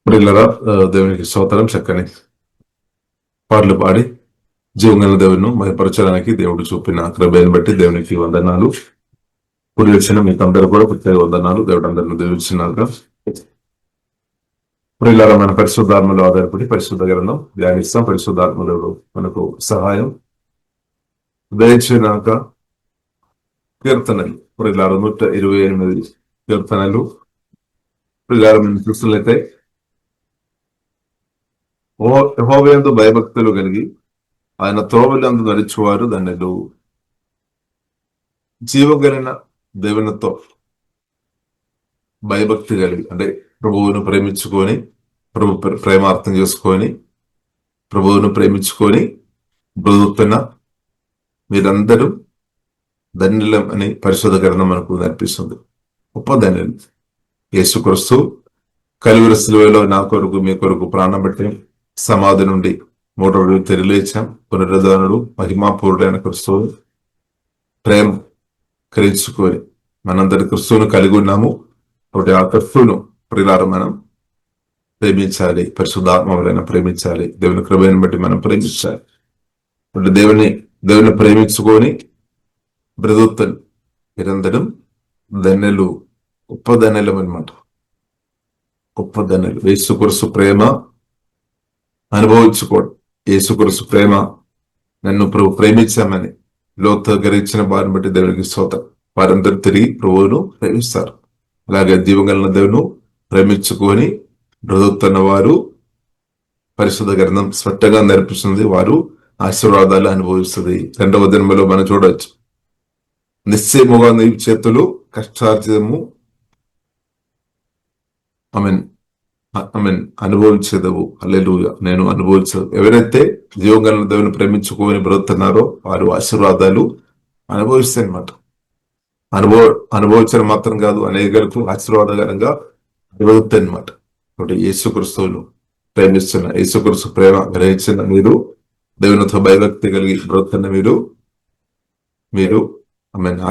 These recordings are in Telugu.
ప్రియులారా, దేవునికి స్తోత్రం. చక్కని పాటలు పాడి జీవంగల దేవుని మహిమపరచడానికి దేవుడు చూపిన కృపను బట్టి దేవునికి వందనాలు. కూడి వచ్చిన మీకు అందరూ కూడా ప్రత్యేక వందనాలు. దేవుడు అందరిని దీవించినాక ప్రియులారా, మన పరిశుద్ధాత్మలో ఆధారపడి పరిశుద్ధ గ్రంథం ధ్యానిస్తాం. పరిశుద్ధాత్మలో మనకు సహాయం దయచేనాక కీర్తనలు ప్రియులారా 128 కీర్తనలు ప్రియులారా మనం చూసినట్లయితే యెహోవాయందు భయభక్తులు కలిగి ఆయన త్రోవలందు నడిచేవారు ధన్యులు. జీవగలిగిన దేవునితో భయభక్తి కలిగి అంటే ప్రభువును ప్రేమించుకొని ప్రభు ప్రేమార్థం చేసుకొని ప్రభువును ప్రేమించుకొని బ్రతుకుతున్న మీరందరూ ధన్యులం అని పరిశుద్ధ గ్రంథం మనకు అనిపిస్తుంది. గొప్ప ధన్యులు. యేసుక్రీస్తు కలువరి శిలువలో నా కొరకు మీ కొరకు ప్రాణం పెట్టి సమాధి నుండి 3వ రోజు తెరలేచాం. పునరుద్ధరణుడు మహిమాపూర్ణుడైన క్రిస్తువు ప్రేమ కరించుకొని మనందరి క్రిస్తువును కలిగి ఉన్నాము. కాబట్టి ఆ క్రిస్తువును ప్రియులారా మనం ప్రేమించాలి. పరిశుద్ధాత్మ వలన ప్రేమించాలి. దేవుని కృపను బట్టి మనం ప్రేమించాలి. అంటే దేవుని ప్రేమించుకొని బ్రతుకుతాను మీరందరం ధన్యులు. గొప్ప ధన్యులం అనమాట. గొప్ప ధన్యులు. యేసుక్రీస్తు ప్రేమ అనుభవించుకోవడం. యేసుక్రీస్తు ప్రేమ నన్ను ప్రభు ప్రేమించామని లోతు గ్రహించిన వారిని బట్టి దేవునికి స్తోత్రం. వారందరూ తిరిగి ప్రభువును ప్రేమిస్తారు. అలాగే జీవగలన దేవును ప్రేమించుకొని బ్రతుకుతున్న వారు పరిశుద్ధ గ్రంథం స్పష్టంగా నేర్పిస్తుంది. వారు ఆశీర్వాదాలు అనుభవిస్తుంది. 2వ దినములో మనం చూడవచ్చు. నిశ్చయముగా నీ చేతులు కష్టార్జితము అనుభవించేదవు. హల్లెలూయా. నేను అనుభవించదు. ఎవరైతే జీవగలన దేవుని ప్రేమించుకొని బ్రతుకుతున్నారో వారు ఆశీర్వాదాలు అనుభవిస్తాయి అన్నమాట. అనుభవించడం మాత్రం కాదు, అనేకలకు ఆశీర్వాదకరంగా బ్రతుకుతాయి అన్నమాట. కాబట్టి యేసుక్రీస్తువును ప్రేమిస్తున్న, యేసుక్రీస్తు ప్రేమ గ్రహించిన మీరు, దేవునితో భయభక్తి కలిగి బ్రతుకున్న మీరు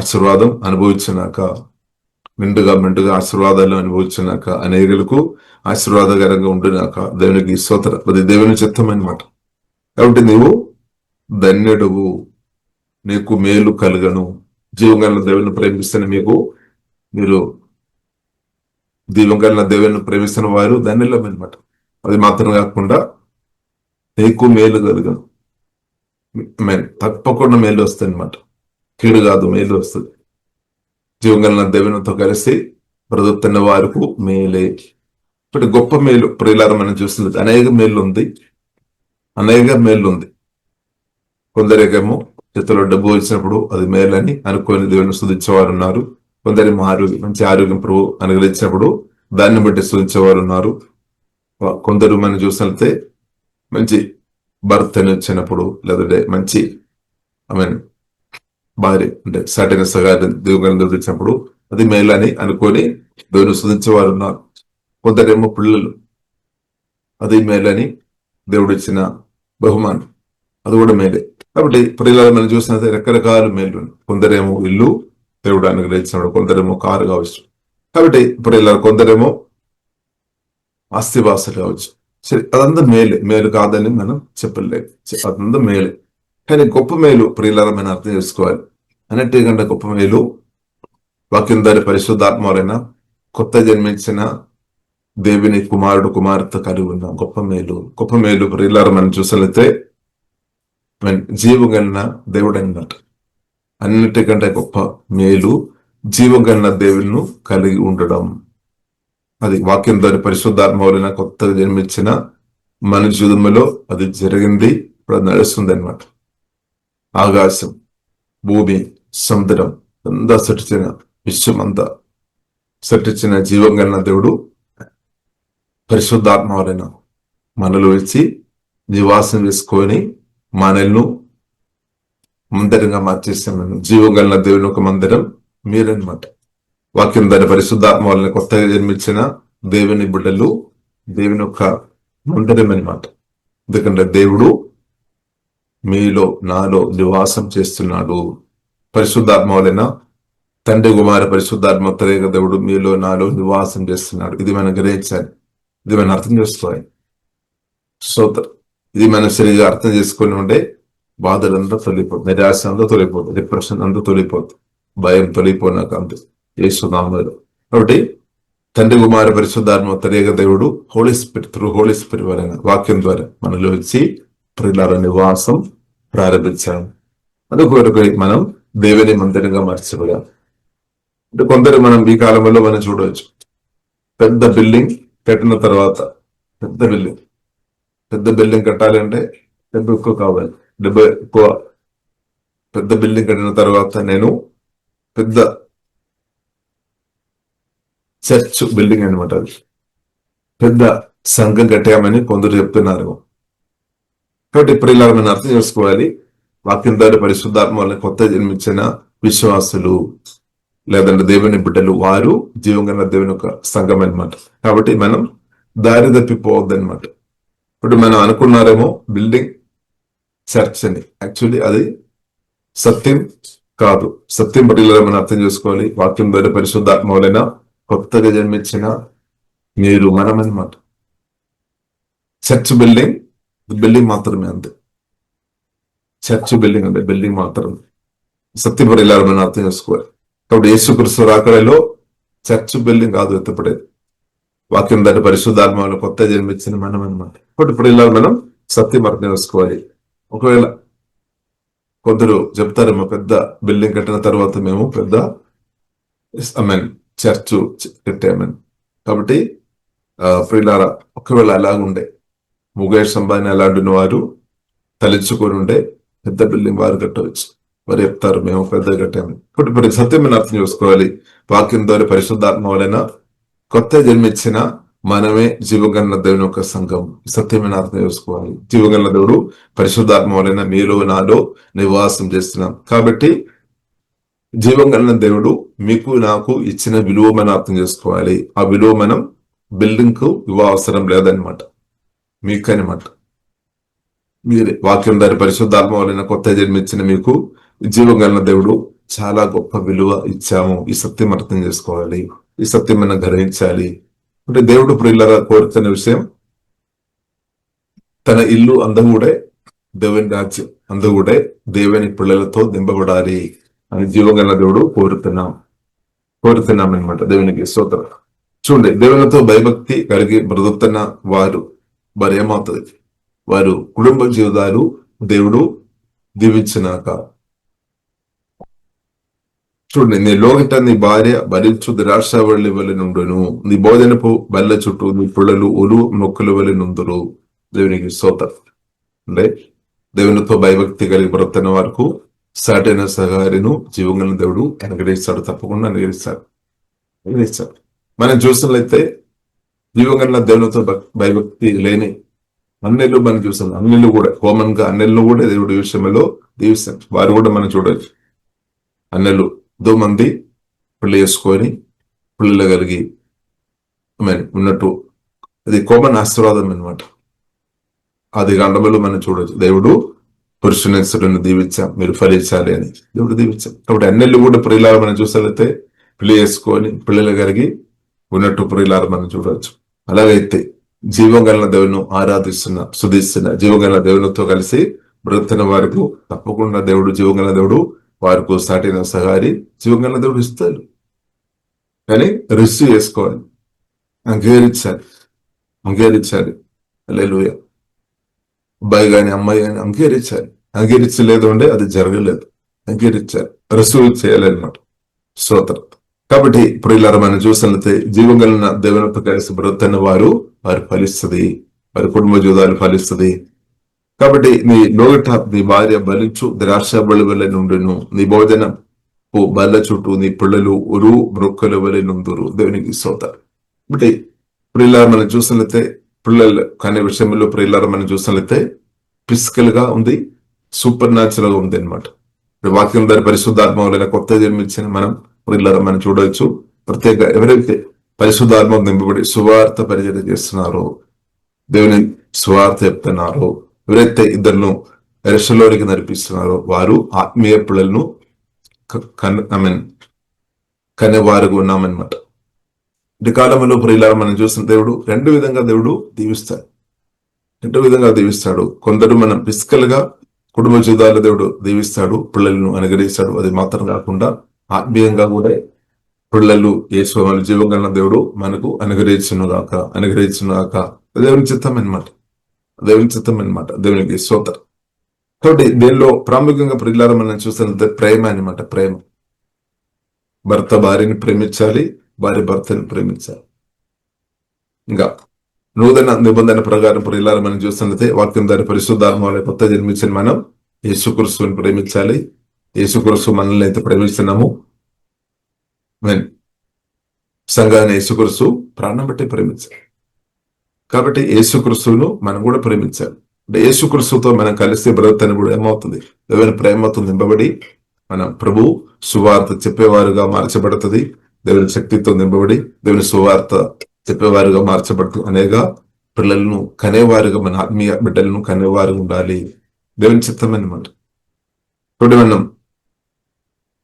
ఆశీర్వాదం అనుభవించినాక, మెండుగా ఆశీర్వాదాలు అనుభవించినాక, అనేకులకు ఆశీర్వాదకరంగా ఉండినాక దేవునికి స్తోత్రం. అది దేవుని చిత్తం అన్నమాట. కాబట్టి నీవు ధన్యుడువు, నీకు మేలు కలుగను. జీవంగల దేవుని ప్రేమిస్తున్న మీరు జీవంగల దేవుని ప్రేమిస్తున్న వారు ధన్యులం అనమాట. అది మాత్రం కాకుండా నీకు మేలు కలుగను. తప్పకుండా మేలు వస్తుంది అనమాట. కీడు కాదు, మేలు వస్తుంది. జీవంగల దేవునితో కలిసి బ్రతుకుతున్న వారికి మేలే. ఇప్పుడు గొప్ప మేలు ప్రియులారా మనం చూస్తుంది. అనేక మేలు ఉంది. కొందరికేమో చేతిలో డబ్బు వచ్చినప్పుడు అది మేలని అనుకోని దేవుని స్తుతించేవారు ఉన్నారు. కొందరి మంచి ఆరోగ్యం ప్రభు అనుగ్రహించినప్పుడు దాన్ని బట్టి స్తుతించేవారు ఉన్నారు. కొందరు మనం చూసినట్లయితే మంచి భర్తని వచ్చినప్పుడు, లేదంటే మంచి భార్య అంటే సరైన సగాన్ని దేవుని వచ్చినప్పుడు అది మేలని అనుకొని దేవుని స్తుతించేవారు ఉన్నారు. కొందరేమో పిల్లలు, అది మేలని దేవుడు ఇచ్చిన బహుమానం, అది కూడా మేలే. కాబట్టి ప్రియులారా మనం చూసినట్టు రకరకాల మేలు. కొందరేమో ఇల్లు దేవుడు అనుగ్రహించినప్పుడు, కొందరేమో కారు కావచ్చు. కాబట్టి ప్రియులారా కొందరేమో ఆస్తివాసులు కావచ్చు. సరే, అదంతా మేలు కాదని మనం చెప్పలేదు. అదంతా మేలే. కానీ గొప్ప మేలు ప్రియులారా మనం అర్థం చేసుకోవాలి. అన్నిటికంటే గొప్ప మేలు వాక్యం ద్వారా పరిశుద్ధాత్మలైన కొత్త జన్మించిన దేవుని కుమారుడు కుమార్తె కలిగి ఉన్న గొప్ప మేలు ప్రియులారా మనం చూసినట్లయితే జీవగలన దేవుడు అన్నమాట. అన్నిటికంటే గొప్ప మేలు జీవగలన దేవుని కలిగి ఉండడం. అది వాక్యం ద్వారా పరిశుద్ధాత్మ వలన కొత్తగా జన్మించిన మన జీవితంలో అది జరిగింది. ఇప్పుడు నడుస్తుంది అనమాట. ఆకాశం, భూమి, సముద్రం అంతా సృష్టించిన, విశ్వం అంతా సృష్టించిన జీవగలన దేవుడు పరిశుద్ధాత్మ వలన మనలో వచ్చి నివాసం చేసుకొని మనల్ని మందిరంగా మార్చేస్తున్నాను. జీవగలన దేవుని ఒక మందిరం మీరన్నమాట. వాక్యం దాని పరిశుద్ధాత్మ వలన కొత్తగా జన్మించిన దేవుని బిడ్డలు దేవుని యొక్క మందిరం అన్నమాట. ఎందుకంటే దేవుడు మీలో నాలో నివాసం చేస్తున్నాడు. పరిశుద్ధాత్మ వలన తండ్రి కుమార పరిశుద్ధాత్మ త్రేక దేవుడు మీలో నాలో నివాసం చేస్తున్నాడు. ఇది మనం గ్రహించాలి. ఇది మనం అర్థం చేసుకోవాలి. స్తోత్రం. ఇది మనం సరిగా అర్థం చేసుకుని ఉండే బాధలంతా తొలిపోతుంది, నిరాశ అంతా తొలిపోతుంది, డిప్రెషన్ అంతా తొలిపోతుంది, భయం తొలిపోయినాక అంతే యేసునామములో. కాబట్టి తండ్రి కుమార పరిశుద్ధాత్మ త్రియేక దేవుడు holy spirit through holy spirit వలన వాక్యం ద్వారా మనలో వచ్చి ప్రియులారా నివాసం ప్రారంభించాము. అందుకొరకు మనం దేవుని మందిరంగా మార్చబడాం. అంటే కొందరు మనం ఈ కాలంలో మనం చూడవచ్చు, పెద్ద బిల్డింగ్ కట్టిన తర్వాత పెద్ద బిల్డింగ్ కట్టాలి అంటే డబ్బు ఎక్కువ కావాలి, డబ్బు ఎక్కువ. పెద్ద బిల్డింగ్ కట్టిన తర్వాత నేను పెద్ద చర్చ్ బిల్డింగ్ అనమాట, అది పెద్ద సంఘం కట్టామని కొందరు చెప్తున్నారు. కాబట్టి ఇప్పుడు ఇలా మనం అర్థం చేసుకోవాలి, వాక్యం ద్వారా పరిశుద్ధాత్మ వల్ల కొత్త జన్మించిన విశ్వాసులు లేదంటే దేవుని బిడ్డలు, వారు జీవంగా దేవుని యొక్క సంఘం అనమాట. కాబట్టి మనం దారి తప్పిపోవద్దు అనమాట. ఇప్పుడు మనం అనుకున్నారేమో బిల్డింగ్ చర్చ్ అని, యాక్చువల్లీ అది సత్యం కాదు. సత్యం పట్ల మనం అర్థం చేసుకోవాలి. వాక్యం ద్వారా పరిశుద్ధాత్మ వలన కొత్తగా జన్మించిన మీరు మనం అనమాట. చర్చ్ బిల్డింగ్ మాత్రమే, అంతే. చర్చ్ బిల్డింగ్ అంటే బిల్డింగ్ మాత్రమే. సత్యం పట్ల మనం అర్థం చేసుకోవాలి. కాబట్టి యేసుక్రీస్తు రాకడలో చర్చ్ బిల్డింగ్ కాదు ఎత్తపడేది, వాక్యం దాని పరిశుద్ధాత్మలో కొత్త జన్మించిన మనం అనమాట. కాబట్టి ఇప్పుడు ఇలా మనం సత్యం అర్థం చేసుకోవాలి. ఒకవేళ కొందరు చెప్తారేమో పెద్ద బిల్డింగ్ కట్టిన తర్వాత మేము పెద్ద చర్చ్ కట్టామని. కాబట్టి ప్రియులారా, ఒకవేళ అలాగుండే ముఖేష్ అంబానీ అలాంటి వారు తలెచ్చుకొని ఉండే పెద్ద బిల్డింగ్ వారు కట్టవచ్చు. వారు చెప్తారు మేము పెద్ద కట్టామని. కాబట్టి మరి సత్యం మనం అర్థం చేసుకోవాలి. వాక్యం ద్వారా పరిశుద్ధాత్మ వలన కొత్త జన్మించిన మనమే జీవగన్న దేవుని యొక్క సంఘం. సత్యమైన అర్థం చేసుకోవాలి. జీవగన్న దేవుడు పరిశుద్ధాత్మ వలన మీలో నాలో నివాసం చేస్తున్నాం. కాబట్టి జీవగన్న దేవుడు మీకు నాకు ఇచ్చిన విలువ మనం అర్థం చేసుకోవాలి. ఆ విలువ మనం బిల్డింగ్ కు ఇవ్వ అవసరం లేదనమాట, మీకనమాట. మీరే వాక్యం దారి పరిశుద్ధాత్మ వలన కొత్త జన్మించిన మీకు జీవగన్న దేవుడు చాలా గొప్ప విలువ ఇచ్చాము. ఈ సత్యం అర్థం చేసుకోవాలి. ఈ సత్యం మనం గ్రహించాలి. అంటే దేవుడు ప్రియులరా కోరుతున్న విషయం, తన ఇల్లు అందగూడే దేవుని రాజ్యం అందగూడే దేవుని పిల్లలతో దింపబడాలి అని జీవగల దేవుడు కోరుతున్నాం అనమాట. దేవునికి స్తోత్రం. చూడండి, దేవునితో భయభక్తి కలిగి బ్రతుకుతున్న వారు ఏమవుతుంది, వారు కుటుంబ జీవితాలు దేవుడు దీవించినాక. చూడండి, నీ లోగిట నీ భార్య భరించు ద్రాక్షవల్లి వలె నుండును, నీ భోజనపు బల్ల చుట్టూ నీ పిల్లలు ఒలు మొక్కల వలె నుందురు. దేవునికి స్తోత్రం. అంటే దేవునితో భయభక్తి కలిగి బ్రతున్న వారికి సాటైన సహారిను జీవంగల దేవుడు అనుగ్రహిస్తాడు, తప్పకుండా అనుగ్రహిస్తాడు. మనం చూసినట్లయితే జీవంగల దేవునితో భయభక్తి లేని అన్నిళ్ళు మనం చూస్తాం. అన్నిళ్ళు కూడా కామన్ గా అన్నిళ్ళు కూడా దేవుడి విషయంలో దీవిస్తాం. వారు కూడా మనం చూడవచ్చు. అన్నెలు ఎంతో మంది పెళ్లి చేసుకొని పిల్లలు కలిగి ఉన్నట్టు, అది కామన్ ఆశీర్వాదం అనమాట. అది గండములు మనం చూడవచ్చు. దేవుడు పురుషుని దీవించాం, మీరు ఫలించాలి అని దేవుడు దీవించాం. కాబట్టి అన్నెళ్ళు కూడా ప్రియులారు మనం చూసినట్లయితే పెళ్లి చేసుకొని పిల్లలు కలిగి ఉన్నట్టు ప్రియులారు మనం చూడవచ్చు. అలాగైతే జీవం గల దేవుని ఆరాధిస్తున్న స్తుతిస్తున్న జీవం గల దేవునితో కలిసి బ్రతున్న వారికి తప్పకుండా దేవుడు జీవం దేవుడు వారికి సాటిన సహారి జీవం దేవుడు ఇస్తారు. కానీ రిసీవ్ చేసుకోవాలి, అంగీకరించాలి. హల్లెలూయా. అబ్బాయి కానీ అమ్మాయి కానీ అంగీకరించలేదు అంటే అది జరగలేదు. అంగీకరించాలి, రిసీవ్ చేయాలన్నమాట. స్తోత్రం. కాబట్టి ఇప్పుడు ఇలా మనం చూసినట్లయితే జీవం కలిగిన దేవునితో కలిసి బ్రతున్న వారు ఫలిస్తుంది, వారి కుటుంబ జీవితాలు ఫలిస్తుంది. కాబట్టి నీ లోగట నీ భార్య బలించు ద్రాక్ష బలి వలె నుండును, నీ భోజనం బల్ల చుట్టూ నీ పిల్లలు ఉరు మొక్కల వలె నుందురు. దేవునికి స్తోత్రం. కాబట్టి ప్రియులారా మనం చూసినట్లయితే పిల్లలు కానీ విషయంలో ప్రియులారా మనం చూసినట్లయితే ఫిజికల్ గా ఉంది, సూపర్ న్యాచురల్ గా ఉంది అనమాట. వాక్యం ద్వారా పరిశుద్ధాత్మ వలన కొత్త జన్మించిన మనం ప్రియులారా మనం చూడవచ్చు. ప్రత్యేక ఎవరైతే పరిశుద్ధాత్మ నింపబడి సువార్త పరిచయం చేస్తున్నారో, దేవుని సువార్త చెప్తున్నారో, ఎవరైతే ఇద్దరును ఎరసలోనికి నడిపిస్తున్నారో వారు ఆత్మీయ పిల్లలను కనేవారుగా ఉన్నామన్నమాట. ఈ కాలంలో ప్రియులారా మనం చూసిన దేవుడు రెండు విధంగా దేవుడు దీవిస్తాడు. రెండు విధంగా దీవిస్తాడు. కొందరు మనం ఫిజికల్ గా కుటుంబ జీవితాలు దేవుడు దీవిస్తాడు, పిల్లలను అనుగ్రహిస్తాడు. అది మాత్రం కాకుండా ఆత్మీయంగా కూడా పిల్లలు యేసు జీవం కలిగిన దేవుడు మనకు అనుగ్రహించుగాక దేవుని చిత్తం అనమాట. దేవునికి స్తోత్రం. కాబట్టి దీనిలో ప్రాముఖ్యంగా ప్రియులారా మనం చూస్తున్నది ప్రేమ అనమాట. ప్రేమ. భర్త భార్యని ప్రేమించాలి, భార్య భర్తని ప్రేమించాలి. ఇంకా నూతన నిబంధన ప్రకారం ప్రియులారా మనం చూస్తున్నది వాక్యం ద్వారా పరిశుద్ధాత్మ కొత్త జన్మించిన మనం యేసుక్రీస్తుని ప్రేమించాలి. యేసుక్రీస్తు మనల్ని అయితే ప్రేమిస్తున్నాము, సంఘాన్ని యేసుక్రీస్తు ప్రాణం బట్టి ప్రేమించాలి. కాబట్టి యేసుక్రీస్తును మనం కూడా ప్రేమించాలి. అంటే యేసుక్రీస్తుతో మనం కలిస్తే బ్రతని కూడా ఏమవుతుంది? దేవుని ప్రేమతో నింపబడి మనం ప్రభు సువార్త చెప్పేవారుగా మార్చబడుతుంది. దేవుని శక్తితో నింపబడి దేవుని సువార్త చెప్పేవారుగా మార్చబడుతుంది. అనేక పిల్లలను కనేవారుగా, మన ఆత్మీయ బిడ్డలను కనేవారుగా ఉండాలి. దేవుని చిత్తం అన్నమాట. ఇప్పుడు మనం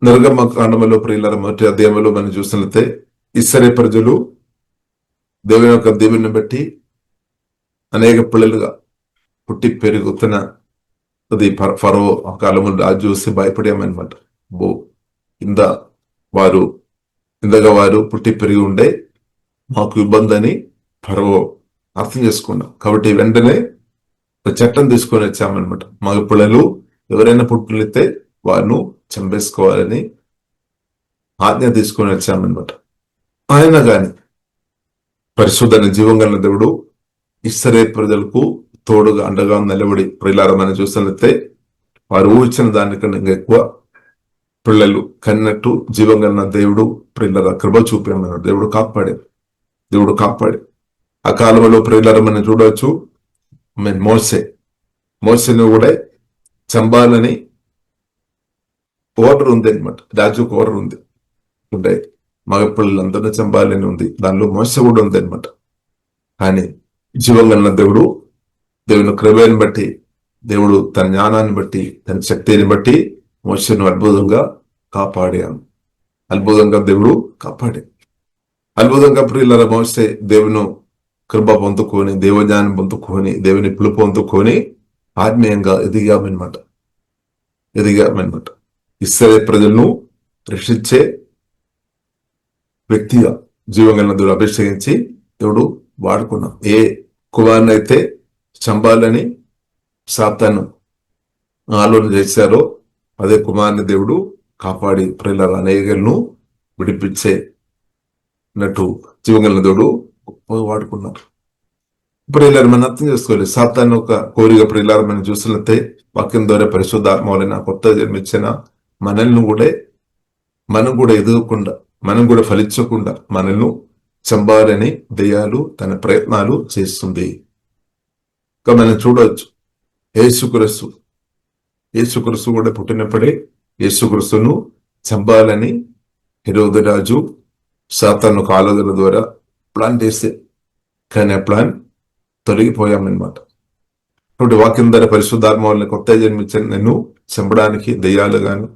నిర్గమ కాండములో ప్రియులారా మొదటి అధ్యాయంలో మనం చూసినట్లయితే ఇశ్రాయేలు ప్రజలు దేవుని యొక్క దేవుని బట్టి అనేక పిల్లలుగా పుట్టి పెరుగుతున్న అది ఫరో కాలము రాజు చూసి భయపడామన్నమాట. ఇందగా వారు పుట్టి పెరిగి ఉండే మాకు ఇబ్బంది అని ఫరో అర్థం చేసుకున్నాం. కాబట్టి వెంటనే చట్టం తీసుకొని వచ్చామన్నమాట. మగ పిల్లలు ఎవరైనా పుట్టులైతే వారిని చంపేసుకోవాలని ఆజ్ఞ తీసుకొని వచ్చామన్నమాట. ఆయన గాని పరిశుద్ధ జీవం కలిగిన దేవుడు ఇశ్రాయేలు ప్రజలకు తోడుగా అండగా నిలబడి ప్రియులారా మనం చూసినట్లయితే వారు ఊహించిన దానికన్నా ఇంకా ఎక్కువ పిల్లలు కన్నట్టు జీవం కలిగిన దేవుడు ప్రియులారా కృప చూపామన్నాడు. దేవుడు కాపాడే ఆ కాలంలో ప్రియులారా మనం చూడవచ్చు. మోసెను కూడా చంపాలని ఆర్డర్ ఉంది అనమాట. రాజుకు ఆర్డర్ ఉంది, అంటే మగ పిల్లలందరినీ చంపాలని ఉంది. దానిలో మోస కూడా ఉంది అనమాట. కానీ జీవం కలిగిన దేవుని కృపను బట్టి, దేవుడు తన జ్ఞానాన్ని బట్టి, తన శక్తిని బట్టి మోసను అద్భుతంగా కాపాడాను. దేవుడు కాపాడాడు. అద్భుతంగా ప్రియులారా మోసే దేవుని కృప పొందుకొని, దేవజ్ఞానం పొందుకొని, దేవుని పిలుపు పొందుకొని ఆత్మీయంగా ఎదిగామన్నమాట. ఇశ్రాయేలు ప్రజలను రక్షించే వ్యక్తిగా జీవం కలిగిన దేవుడు అభిషేకించి దేవుడు వాడుకున్నాం. ఏ కుమారుని అయితే చంపాలని సాతాను ఆలోచన చేశారో అదే కుమారుని దేవుడు కాపాడి ప్రియుల అనేకలను విడిపించేనట్టు జీవం కలిగిన దేవుడు వాడుకున్నారు. ప్రియులారు మనం అర్థం చేసుకోవాలి. సాతాను ఒక కోరిక ప్రియులారు మనం చూసినట్లయితే వాక్యం ద్వారా పరిశుద్ధాత్మ వలన కొత్త జన్మించిన మనం కూడా ఎదగకుండా, మనం కూడా ఫలించకుండా మనల్ని చంపాలని దెయ్యాలు తన ప్రయత్నాలు చేస్తుంది. మనం చూడవచ్చు యేసుక్రీస్తు కూడా పుట్టినప్పుడే యేసుక్రీస్తును చంపాలని హెరోదు రాజు సాతాను ఆలోచన ద్వారా ప్లాన్ చేస్తే, కానీ ఆ ప్లాన్ తొలగిపోయామన్నమాట. కాబట్టి వాక్యం ద్వారా పరిశుద్ధాత్మ వలన కొత్త జన్మించిన నిన్ను చంపడానికి దెయ్యాలు గాని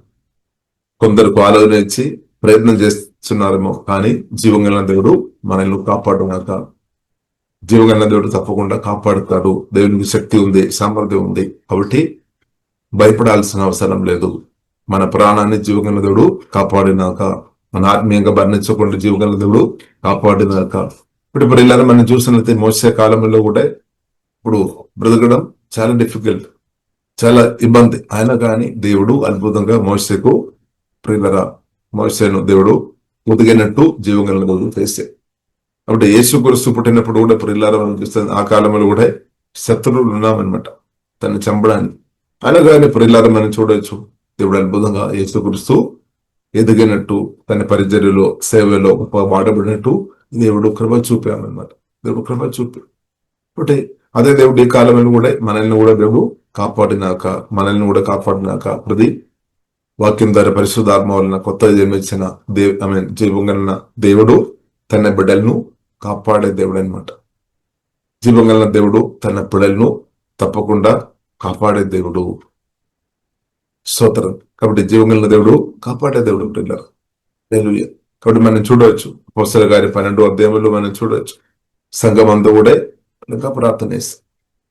కొందరికి ఆలోచన ఇచ్చి ప్రయత్నం చేస్తున్నారేమో, కానీ జీవం కలిగిన దేవుడు మనల్ని కాపాడుగాక. జీవం కలిగిన దేవుడు తప్పకుండా కాపాడుతాడు. దేవునికి శక్తి ఉంది, సామర్థ్యం ఉంది. కాబట్టి భయపడాల్సిన అవసరం లేదు. మన ప్రాణాన్ని జీవం కలిగిన దేవుడు కాపాడినాక, మన ఆత్మీయంగా వర్ణించకుండా జీవం కలిగిన దేవుడు కాపాడినాక. ఇప్పుడు ఇలా మనం చూసినట్లయితే మోసే కాలంలో కూడా ఇప్పుడు బ్రతకడం చాలా డిఫికల్ట్, చాలా ఇబ్బంది. అయినా కానీ దేవుడు అద్భుతంగా మోసేను దేవుడు ఉదిగినట్టు జీవం కలిగిన దేవుడు చేశాడు. కాబట్టి యేసుక్రీస్తు పుట్టినప్పుడు కూడా ప్రియులారా మనం చూస్తుంది ఆ కాలంలో కూడా శత్రువులు ఉన్నామన్నమాట తను చంపడానికి. అయినా కానీ ప్రియులారా మనం చూడవచ్చు దేవుడు అద్భుతంగా యేసుక్రీస్తు ఎదిగినట్టు, తన పరిచర్యలో సేవలో వాడబడినట్టు దేవుడు కృప చూపామన్నమాట. దేవుడు కృప చూపి అంటే అదే దేవుడు ఈ కాలంలో కూడా మనల్ని కూడా దేవుడు కాపాడినాక ప్రతి వాక్యం ద్వారా పరిశుద్ధాత్మ వలన కొత్త జన్మించిన జీవం కలిగిన దేవుడు తన బిడ్డలను కాపాడే దేవుడు అనమాట. జీవం కలిగిన దేవుడు తన బిడ్డలను తప్పకుండా కాపాడే దేవుడు. స్తోత్రం. కాబట్టి జీవం కలిగిన దేవుడు కాపాడే దేవుడు. కాబట్టి మనం చూడవచ్చు అపోస్తలుల గారి 12వ అధ్యాయంలో మనం చూడవచ్చు సంఘం అంతా కూడా ఇంకా ప్రార్థన చేస్తారు.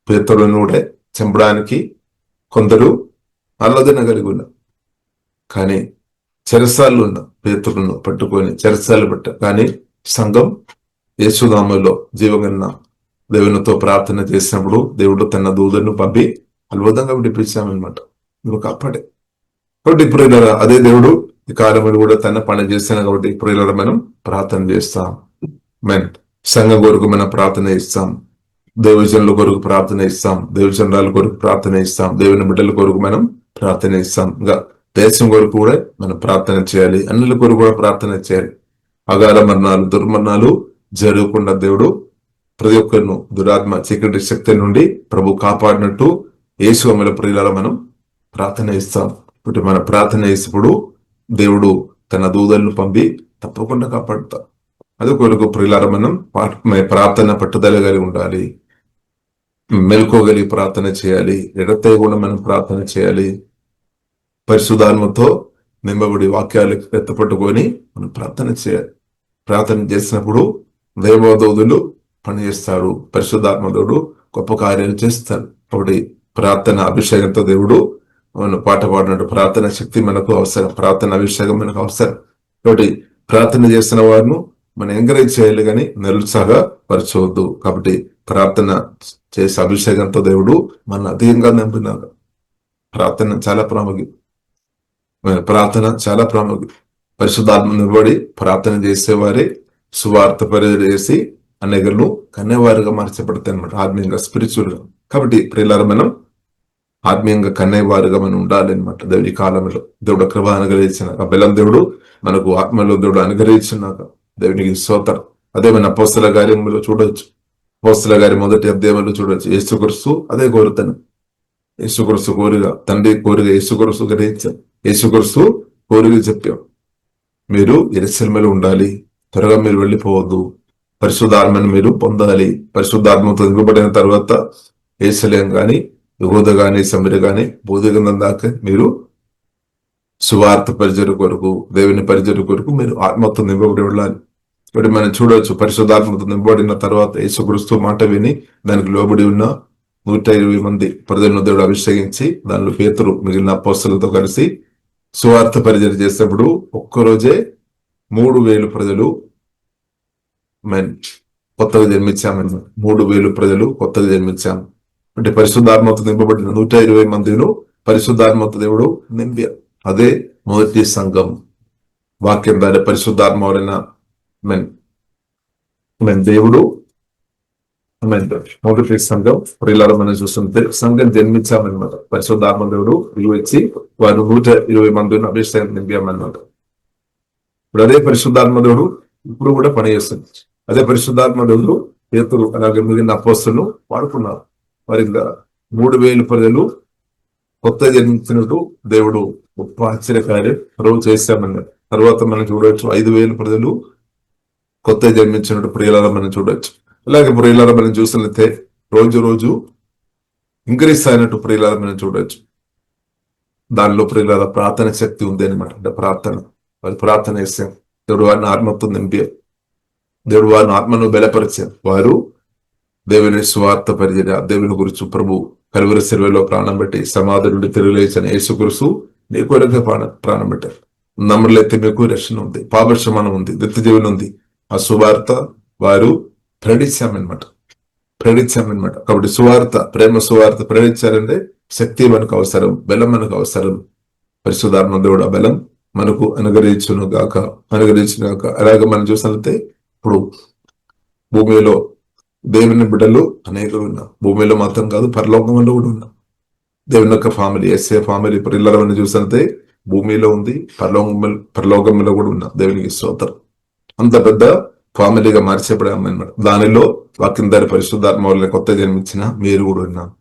పేతురును కూడా చంపడానికి కొందరు ఆలోచన కలిగి ఉన్నారు, కానీ చెరసాల్లో ఉన్న పేతురును పట్టుకొని చెరసాలు పెట్ట, కానీ సంఘం యేసునామములో జీవగన్న దేవునితో ప్రార్థన చేసినప్పుడు దేవుడు తన దూతను పంపి అద్భుతంగా విడిపించామన్నమాట. నువ్వు కాపాడే కాబట్టి ఇప్పుడు అదే దేవుడు ఈ కాలంలో కూడా తన పని చేస్తాను. కాబట్టి ఇప్పుడు మనం ప్రార్థన చేస్తాం. సంఘం కొరకు మనం ప్రార్థన ఇస్తాం, దైవజనుల కొరకు ప్రార్థన ఇస్తాం, దైవజనుల కొరకు ప్రార్థన ఇస్తాం, దేవుని బిడ్డల కొరకు మనం ప్రార్థన ఇస్తాం. ఇంకా దేశం కొరకు కూడా మనం ప్రార్థన చేయాలి, అన్నిల కొరకు కూడా ప్రార్థన చేయాలి. అగాధ మరణాలు దుర్మరణాలు జరగకుండా దేవుడు ప్రతి ఒక్కరిను దురాత్మ చీకటి శక్తి నుండి ప్రభు కాపాడినట్టు యేసు అమల ప్రియుల మనం ప్రార్థన ఇస్తాం. ఇప్పుడు మన ప్రార్థన చేసినప్పుడు దేవుడు తన దూతలను పంపి తప్పకుండా కాపాడుతాం. అది కొరకు ప్రియులార మనం ప్రార్థన పట్టుదల కలిగి ఉండాలి, మెలుకోగలిగి ప్రార్థన చేయాలి, ఎడతెగకుండా మనం ప్రార్థన చేయాలి. పరిశుద్ధాత్మతో నింపబడి వాక్యాలు ఎత్తపట్టుకొని మనం ప్రార్థన చేయాలి. ప్రార్థన చేసినప్పుడు దైవదూతులు పనిచేస్తాడు, పరిశుద్ధాత్మదేవుడు గొప్ప కార్యాలు చేస్తాడు. కాబట్టి ప్రార్థన అభిషేకంతో దేవుడు మనం పాట పాడినట్టు ప్రార్థన శక్తి మనకు అవసరం, ప్రార్థన అభిషేకం మనకు అవసరం. కాబట్టి ప్రార్థన చేస్తున్న వారిని మనం ఎంకరేజ్ చేయాలి, కానీ నిరుత్సాహపరచవద్దు. కాబట్టి ప్రార్థన చేసే అభిషేకంతో దేవుడు మన అధికంగా నింపినాడు. ప్రార్థన చాలా ప్రాముఖ్యం, ప్రార్థన చాలా ప్రాముఖ్యం. పరిశుద్ధాత్మ నిలబడి ప్రార్థన చేసేవారే సువార్త పరిచయం చేసి అనేకలను కన్నేవారుగా మార్చబడతాయి అనమాట, ఆత్మీయంగా స్పిరిచువల్ గా. కాబట్టి ప్రియులారా మనం ఆత్మీయంగా కన్నేవారుగా మనం ఉండాలి అనమాట. దేవుడి కాలంలో దేవుడు కృప అనుగ్రహించిన ఆ బెల్లం దేవుడు మనకు ఆత్మలో దేవుడు అనుగ్రహించినాక దేవునికి స్తోత్రం. అదే మన అపోస్తలుల కార్యములో చూడవచ్చు, అపోస్తలుల గారి మొదటి అధ్యాయంలో చూడవచ్చు. యేసుక్రీస్తు అదే కోరుతాను, యేసుక్రీస్తు కోరిగా తండ్రి కోరిగా యేసుక్రీస్తు గ్రహించారు, యేసుక్రీస్తు కోరిగా చెప్పాం, మీరు యెరూషలేములో ఉండాలి, త్వరగా మీరు వెళ్ళిపోవద్దు, పరిశుద్ధాత్మను మీరు పొందాలి. పరిశుద్ధాత్మతో నింపబడిన తర్వాత యెరూషలేము గాని యూదా గాని సమరయ గాని బోధిగంధం దాకా మీరు సువార్త పరిచర్య కొరకు దేవుని పరిచర్య కొరకు మీరు ఆత్మతో నింపబడి వెళ్ళాలి. కాబట్టి మనం చూడవచ్చు పరిశుద్ధాత్మతో నింపబడిన తర్వాత యేసుక్రీస్తు మాట విని దానికి లోబడి ఉన్న 120 మంది ప్రజలను దేవుడు అభిషేకించి దానిలో పేతురు మిగిలిన అపోస్తలులతో కలిసి సువార్త పరిచర్య చేసినప్పుడు ఒక్కరోజే 3000 ప్రజలు కొత్తగా జన్మించామని, 3000 ప్రజలు కొత్తగా జన్మించాము. అంటే పరిశుద్ధాత్మతో నింపబడిన 120 మందిను పరిశుద్ధాత్మతో దేవుడు నింపారు. అదే మొదటి సంఘం. వాక్యం ద్వారా పరిశుద్ధాత్మ వలన దేవుడు మొదటి సంఘం ప్రియులారా మనం చూస్తుంటే సంఘం జన్మించామన్నమాట. పరిశుద్ధాత్మ దేవుడు విలువిచ్చి వారు 120 మందిని అభిషేకం నింపామన్నమాట. ఇప్పుడు అదే పరిశుద్ధాత్మ దేవుడు ఇప్పుడు కూడా పనిచేస్తుంది. అదే పరిశుద్ధాత్మ దేవుడు పేతురు అలాగే మిగిలిన అపోస్తలులను వాడుకున్నారు. మరి ఇంకా 3000 ప్రజలు కొత్త జన్మించినట్టు దేవుడు గొప్ప ఆశ్చర్యకార్యం రోజు చేశామన్నారు. తర్వాత మనం చూడవచ్చు 5000 ప్రజలు కొత్త జన్మించినట్టు ప్రియులారా మనం చూడవచ్చు. అలాగే ప్రియులారా మనం చూసినట్లయితే రోజు రోజు ఇంక్రీస్ అయినట్టు ప్రియులారా మనం చూడవచ్చు. దానిలో ప్రియులారా ప్రార్థన శక్తి ఉంది అనమాట. అంటే ప్రార్థన వారి ప్రార్థన చేశాం, దేవుడు వారిని ఆత్మతో నింపారు, దేవుడు వారిని ఆత్మను బలపరిచారు. వారు దేవుని స్వార్థ పరిచర్య, దేవుని గురించి ప్రభు కలువరి శిలువలో ప్రాణం పెట్టి సమాధి నుండి తిరుగులేచిన యేసుక్రీస్తు నీ కొరకే ప్రాణం పెట్టారు. నమ్మలైతే మీకు రక్షణ ఉంది, పాపక్షమానం ఉంది, నిత్య జీవనం ఉంది. ఆ సువార్త వారు ప్రకటించామన్నమాట. కాబట్టి సువార్త, ప్రేమ సువార్త ప్రకటించాలంటే శక్తి మనకు అవసరం, బలం మనకు అవసరం. పరిశుద్ధాత్మ దేవుడు ఆ బలం మనకు అనుగ్రహించును గాక. అలాగే మనం చూసినట్లయితే ఇప్పుడు భూమిలో దేవుని బిడ్డలు అనేకలు ఉన్నారు. భూమిలో మాత్రం కాదు, పరలోకంలో కూడా ఉన్నారు. దేవుని యొక్క ఫ్యామిలీ, ఎస్ఏ ఫ్యామిలీ పిల్లలను చూసినట్లయితే భూమిలో ఉంది, పరలోకంలో కూడా ఉన్నా. దేవునికి స్తోత్రం. అంత పెద్ద ఫ్యామిలీగా మార్చబడామన్నమాట. దానిలో వాక్యం దారి పరిశుద్ధాత్మ వల్ల కొత్త జన్మించిన మీరు కూడా ఉన్నారు.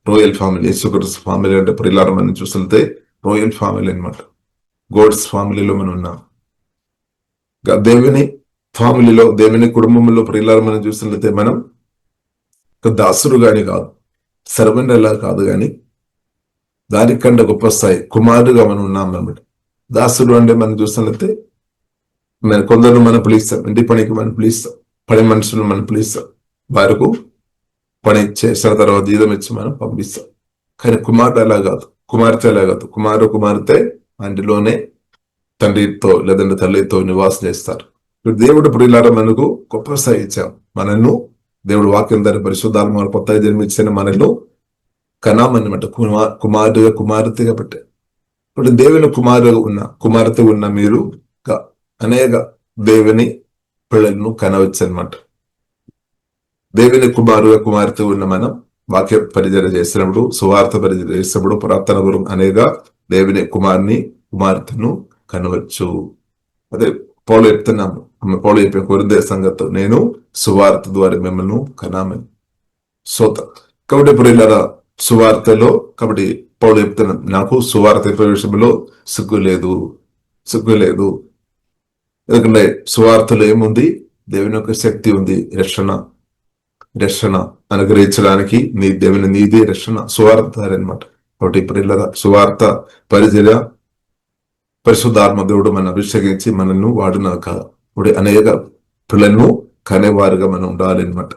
రోయల్ ఫ్యామిలీ, యేసుక్రీస్తు ఫ్యామిలీ అంటే ప్రియులారా మనం చూసినట్లయితే రోయల్ ఫ్యామిలీ అనమాట. గోడ్స్ ఫ్యామిలీలో మనం ఉన్నాం. దేవుని ఫ్యామిలీలో, దేవుని కుటుంబంలో ప్రియులారా మనం చూసినట్లయితే మనం దాసుడు గాని కాదు, సర్వెంట్ అలా కాదు, కానీ దానికంటే గొప్ప స్థాయి కుమారుడుగా మనం ఉన్నాం అన్నమాట. దాసుడు అంటే మనం చూసినట్లయితే కొందరు మనం పిలుస్తాం, ఇంటి పనికి మనం పిలుస్తాం, పని మనుషులు మనం పిలుస్తాం, వారికి పని చేసిన తర్వాత జీతం ఇచ్చి మనం పంపిస్తాం. కానీ కుమార్తె అలా కాదు, కుమార్తె అందులోనే తండ్రితో లేదంటే తల్లితో నివాసం చేస్తారు. దేవుడు ప్రియులారా మనకు గొప్ప స్థాయి ఇచ్చాం. మనల్ని దేవుడు వాక్యం ద్వారా పరిశుద్ధాత్మ కొత్తగా జన్మించిన మనల్ని కనామన్నమాట, కుమార్తెగా పెట్టారు. ఇప్పుడు దేవుని కుమార్తె ఉన్న మీరు అనేక దేవుని పిల్లలను కనవచ్చు అనమాట. దేవుని కుమార్తె ఉన్న మనం వాక్య పరిచర్య చేసినప్పుడు, సువార్త పరిచర్య చేసినప్పుడు, ప్రార్థన గురం అనేక దేవుని కుమార్తెను కనవచ్చు. అదే పౌలు చెప్తున్నాము, పౌలు చెప్పిన కొరింథీ సంఘంతో, నేను సువార్త ద్వారా మిమ్మల్ని కనామని. కాబట్టి ఇప్పుడు ఇలా సువార్తలో, కాబట్టి పౌలు చెప్తున్నాం, నాకు సువార్త విషయంలో సిగ్గు లేదు. ఎందుకంటే సువార్తలో ఏముంది? దేవుని యొక్క శక్తి ఉంది, రక్షణ అనుగ్రహించడానికి దేవుని నీతి రక్షణ సువార్త అనమాట. కాబట్టి ఇప్పుడు ఇలా సువార్త పరిచర్య పరిశుద్ధాత్మ దేవుడు మనం అభిషేకించి మనల్ని వాడినాక ఇప్పుడు అనేక పిల్లలను కనేవారుగా మనం ఉండాలన్నమాట.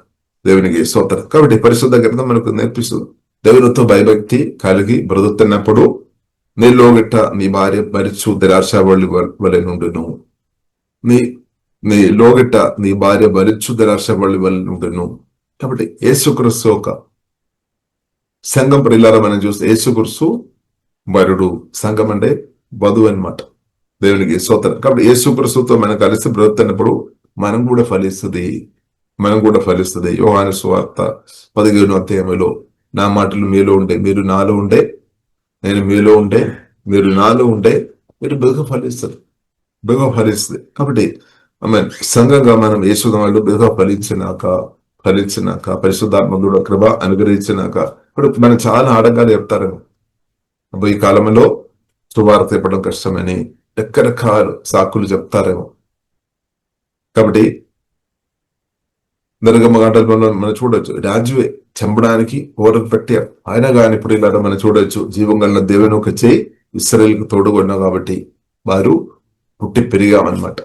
దేవునికి స్తోత్రం. కాబట్టి పరిశుద్ధ గ్రంథం మనకు నేర్పిస్తుంది, దేవునితో భయభక్తి కలిగి బ్రతుకుతున్నప్పుడు నీలో గిట్ట నీ భార్య బరిచు ద్రాక్షవల్లి వలె నుండును. నీ లోగిట్ట నీ భార్య బరిచు ద్రాక్షవల్లి వలె నుండును. కాబట్టి యేసుక్రీస్తు ఒక సంఘం ప్రియులారా మనం చూస్తే, యేసుక్రీస్తు వరుడు, సంఘం అంటే వధువు అన్నమాట. దేవునికి స్తోత్రం. కాబట్టి యేసుక్రీస్తుతో మనం కలిసి బ్రతుకుతున్నప్పుడు మనం కూడా ఫలిస్తుంది. యోహాను సువార్త 15వ అధ్యాయంలో, నా మాటలు మీలో ఉండే, మీరు నాలో ఉండే, నేను మీలో ఉండే, మీరు నాలో ఉండే, మీరు బహుగా ఫలిస్తుంది. కాబట్టి సంఘంగా మనం యేసునామములో బహుగా ఫలించినాక పరిశుద్ధాత్మ కృప అనుగ్రహించినాక ఇప్పుడు మనం చాలా ఆడంగాలు చెప్తారేమో, ఈ కాలంలో సువార్త చెప్పడం కష్టమని రకరకాల సాకులు చెప్తారేమో. కాబట్టి దర్గమ్మ గంటలు మనం చూడొచ్చు, రాజువే చంపడానికి ఓరకు పెట్టారు, ఆయన కానీ ఇప్పుడు ఇలా మనం చూడొచ్చు, జీవం గల దేవుని ఒక చేయి ఇశ్రాయేలుకు తోడుగొన్నా కాబట్టి వారు పుట్టి పెరిగామన్నమాట.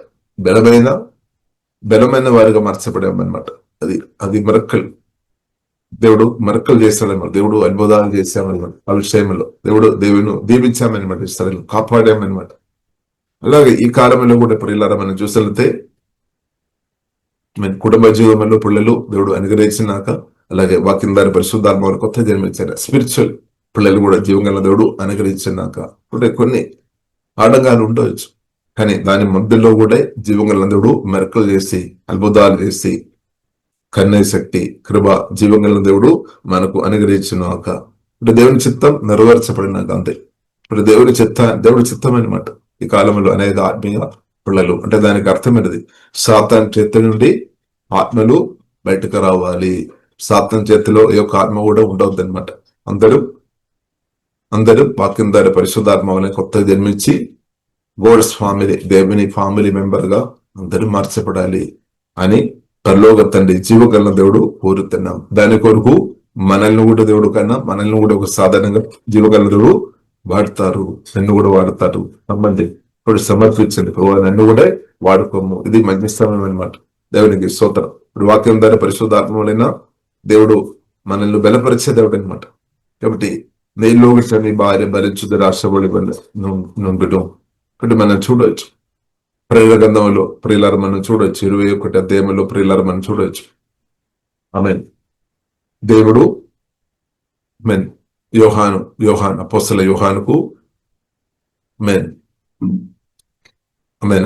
బలమైన వారుగా మార్చబడామన్నమాట. అది దేవుడు మరక్కలు చేస్తాడన్నమాట. దేవుడు అద్భుతాలు చేశామన్నమాట. ఆ విషయంలో దేవుని దీవించామన్నమాట, ఇశ్రాయేలును కాపాడామన్నమాట. అలాగే ఈ కాలంలో కూడా ఇప్పుడు ఇలా మనం చూసితే కుటుంబ జీవితంలో పిల్లలు దేవుడు అనుగ్రహించినాక, అలాగే వాక్యం ద్వారా పరిశుద్ధాత్మ వారు కొత్త జన్మించారు, స్పిరిచువల్ పిల్లలు కూడా జీవంగల దేవుడు అనుగ్రహించినాక ఇప్పుడు కొన్ని ఆటంకాలు ఉండవచ్చు, కానీ దాని మధ్యలో కూడా జీవంగల దేవుడు మెరకలు చేసి అద్భుతాలు చేసి కన్య శక్తి కృప జీవంగల దేవుడు మనకు అనుగ్రహించినాక ఇప్పుడు దేవుని చిత్తం నెరవేర్చబడినాక అంతే. ఇప్పుడు దేవుడి చిత్తం అనమాట. ఈ కాలంలో అనేక ఆత్మీయ పిల్లలు అంటే దానికి అర్థమైనది, సాతాను చేతి నుండి ఆత్మలు బయటకు రావాలి. సాతాను చేతిలో ఏ ఒక్క ఆత్మ కూడా ఉండవద్దు అనమాట. అందరూ వాక్యం ద్వారా పరిశుద్ధాత్మ వలన కొత్తగా జన్మించి గోడ్స్ ఫ్యామిలీ, దేవుని ఫ్యామిలీ మెంబర్ గా అందరూ మార్చబడాలి అని పరలోక తండ్రి జీవగల దేవుడు కోరుతున్నాం. దాని కొరకు మనల్ని కూడా దేవుడు మనల్ని కూడా ఒక సాధారణంగా జీవగల దేవుడు వాడతారు, నన్ను కూడా వాడతారు. ఇప్పుడు సమర్పించండి, నన్ను కూడా వాడుకోము. ఇది మంచి సమయం అనమాట. దేవునికి స్తోత్రం. ఇప్పుడు వాక్యం ద్వారా పరిశుద్ధాత్మ వలన దేవుడు మనల్ని బలపరిచే దేవుడు అనమాట. కాబట్టి నీలో నీ భార్య భరించుది రాష్ట్రపడి నుండడం అంటే మనం చూడవచ్చు. ప్రేల గ్రంథంలో ప్రియులారు మనం చూడొచ్చు, 21వ అధ్యాయంలో ప్రియులారు మనం చూడొచ్చు. ఆమేన్. దేవుడు యోహాను అపోస్తల యోహానుకు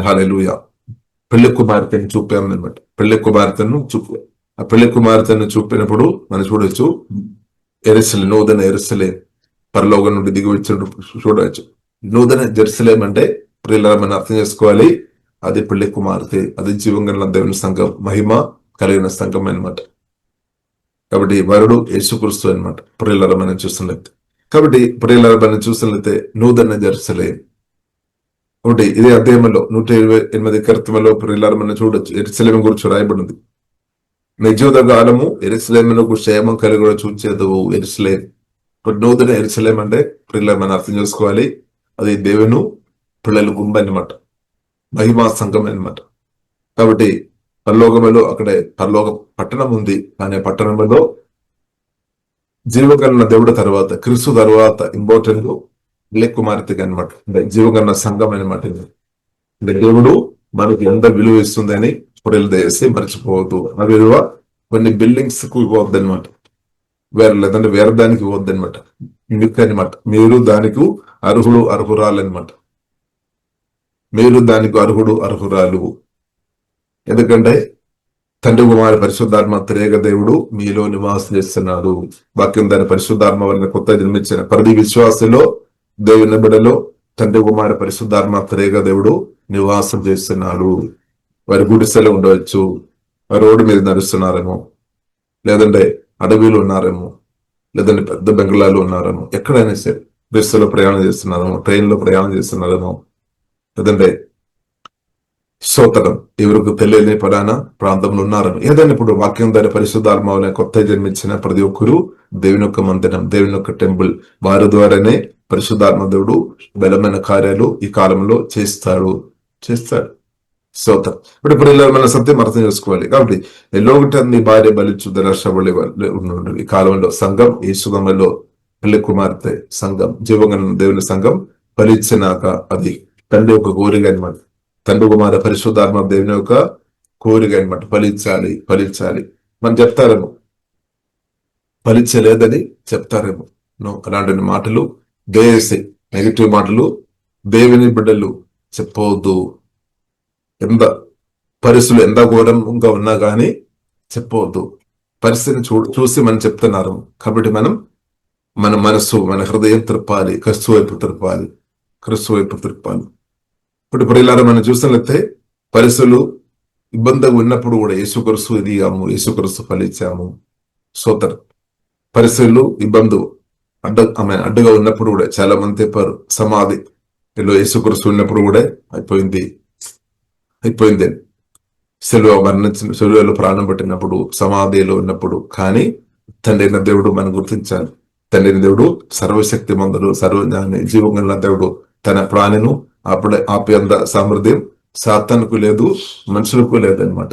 హల్లెలూయా పెళ్లి కుమార్తెను చూపామన్నమాట. ఆ పెళ్లి కుమార్తెను చూపినప్పుడు మనం చూడొచ్చు, నూతన ఎరుసలేం పరలోకం నుండి దిగి వచ్చినప్పుడు చూడవచ్చు. నూతన జెరూసలేం అంటే ప్రియులారా మనం అర్థం చేసుకోవాలి, అది పెళ్లి కుమార్తె, అది జీవంగల దేవుని సంఘం, మహిమ కలిగిన సంఘం అనమాట. కాబట్టి వరుడు యేసుక్రీస్తు అనమాట. ప్రియులారా మనం చూస్తున్నట్టు, కాబట్టి ప్రియులారా మనం చూస్తున్నట్లయితే నూతన జెరూసలేం ఒకటి ఇదే అధ్యాయంలో 128 కీర్తనలో ప్రియులారా మనం చూడొచ్చు, యెరూషలేము గురించి రాయబడింది. నిజోద కాలము యెరూషలేమునకు క్షేమం కలిగి చూచేదవు యెరూషలేం. ఇప్పుడు నూతన యెరూషలేం అంటే ప్రియులారా మనం అర్థం చేసుకోవాలి, అది దేవుని పిల్లల గుంపు అనమాట. మహిమా సంఘం అన్నమాట. కాబట్టి పరలోకములో అక్కడే పరలోక పట్టణం ఉంది. కానీ పట్టణంలో జీవగణ దేవుడు తర్వాత క్రీస్తు తర్వాత ఇంపార్టెంట్ కుమార్తెగా అనమాట. అంటే జీవగణ సంఘం అనమాట. అంటే దేవుడు మనకు ఎంత విలువ ఇస్తుందని పొరలు దయచేసి మర్చిపోవద్దు. ఆ విలువ కొన్ని బిల్డింగ్స్ కు ఇవ్వద్దు అనమాట. లేదంటే వేరే దానికి ఇవ్వద్దు అనమాట. మీకు అనమాట మీరు దానికి అర్హురాలన్నమాట. మీరు దానికి అర్హురాలు. ఎందుకంటే తండ్రి కుమారి పరిశుద్ధాత్మ త్రేక దేవుడు మీలో నివాసం చేస్తున్నాడు. వాక్యం దాని పరిశుద్ధాత్మ వలన కొత్త జన్మించిన ప్రతి విశ్వాసలో దేవుని బిడ్డలో తండ్రి కుమారి పరిశుద్ధాత్మ త్రేక దేవుడు నివాసం చేస్తున్నాడు. వారి గుడిసెలో ఉండవచ్చు, రోడ్డు మీద నడుస్తున్నారేమో, లేదంటే అడవిలో ఉన్నారేమో, లేదంటే పెద్ద బెంగళాలు ఉన్నారేమో, ఎక్కడైనా సరే బస్సులో ప్రయాణం చేస్తున్నారేమో, ట్రైన్లో ప్రయాణం చేస్తున్నారేమో, లేదంటే స్తోత్రం ఎవరికి తెలియని పలానా ప్రాంతంలో ఉన్నారని ఏదైనా ఇప్పుడు వాక్యం దాని పరిశుద్ధాత్మ కొత్త జన్మించిన ప్రతి ఒక్కరు దేవుని యొక్క మందిరం, దేవుని యొక్క టెంపుల్, వారి ద్వారానే పరిశుద్ధాత్మ దేవుడు బలమైన కార్యాలు ఈ కాలంలో చేస్తాడు. స్తోత్రం. ఇప్పుడు మన సత్యం అర్థం చేసుకోవాలి. కాబట్టి ఎల్లోగిటన్ని భార్య బలిచ్చు దర్శబడి ఈ కాలంలో సంఘం, ఈ సుగంలో పెళ్లి కుమార్తె సంఘం, జీవగణ దేవుని సంఘం ఫలించినాక అది తండ్రి యొక్క కోరిక అనమాట. తండ్రి కుమార పరిశుద్ధాత్మ దేవుని యొక్క కోరిక అనమాట. ఫలించాలి మనం చెప్తారేమో, ఫలించలేదని చెప్తారేమో. అలాంటి మాటలు దయచేసి నెగిటివ్ మాటలు దేవుని బిడ్డలు చెప్పవద్దు. ఎంత పరిస్థితులు ఎంత ఘోరంగా ఉన్నా కానీ చెప్పవద్దు. పరిస్థితిని చూసి మనం చెప్తున్నారు కాబట్టి మన మనస్సు, మన హృదయం తిరపాలి, క్రీస్తు వైపు తిరపాలి. ఇప్పుడు ఇలా మనం చూసినట్లయితే పరిస్థితులు ఇబ్బందిగా ఉన్నప్పుడు కూడా యేసుక్రీస్తు ఎదిగాము, యేసుక్రీస్తు ఫలించాము. సోదరు పరిస్థితులు ఇబ్బంది అడ్డుగా ఉన్నప్పుడు కూడా చాలా మంది చెప్పారు సమాధి యేసుక్రీస్తు ఉన్నప్పుడు కూడా అయిపోయింది సెలవులో ప్రాణం పెట్టినప్పుడు, సమాధిలో ఉన్నప్పుడు. కానీ తండ్రి దేవుడు మనం గుర్తించాలి. తండ్రి దేవుడు సర్వశక్తి మందుడు, సర్వజ్ఞాని, జీవంగల దేవుడు. తన ప్రాణిను అప్పుడే ఆపేంత సామర్థ్యం సాతానుకు లేదు, మనుషులకు లేదనమాట,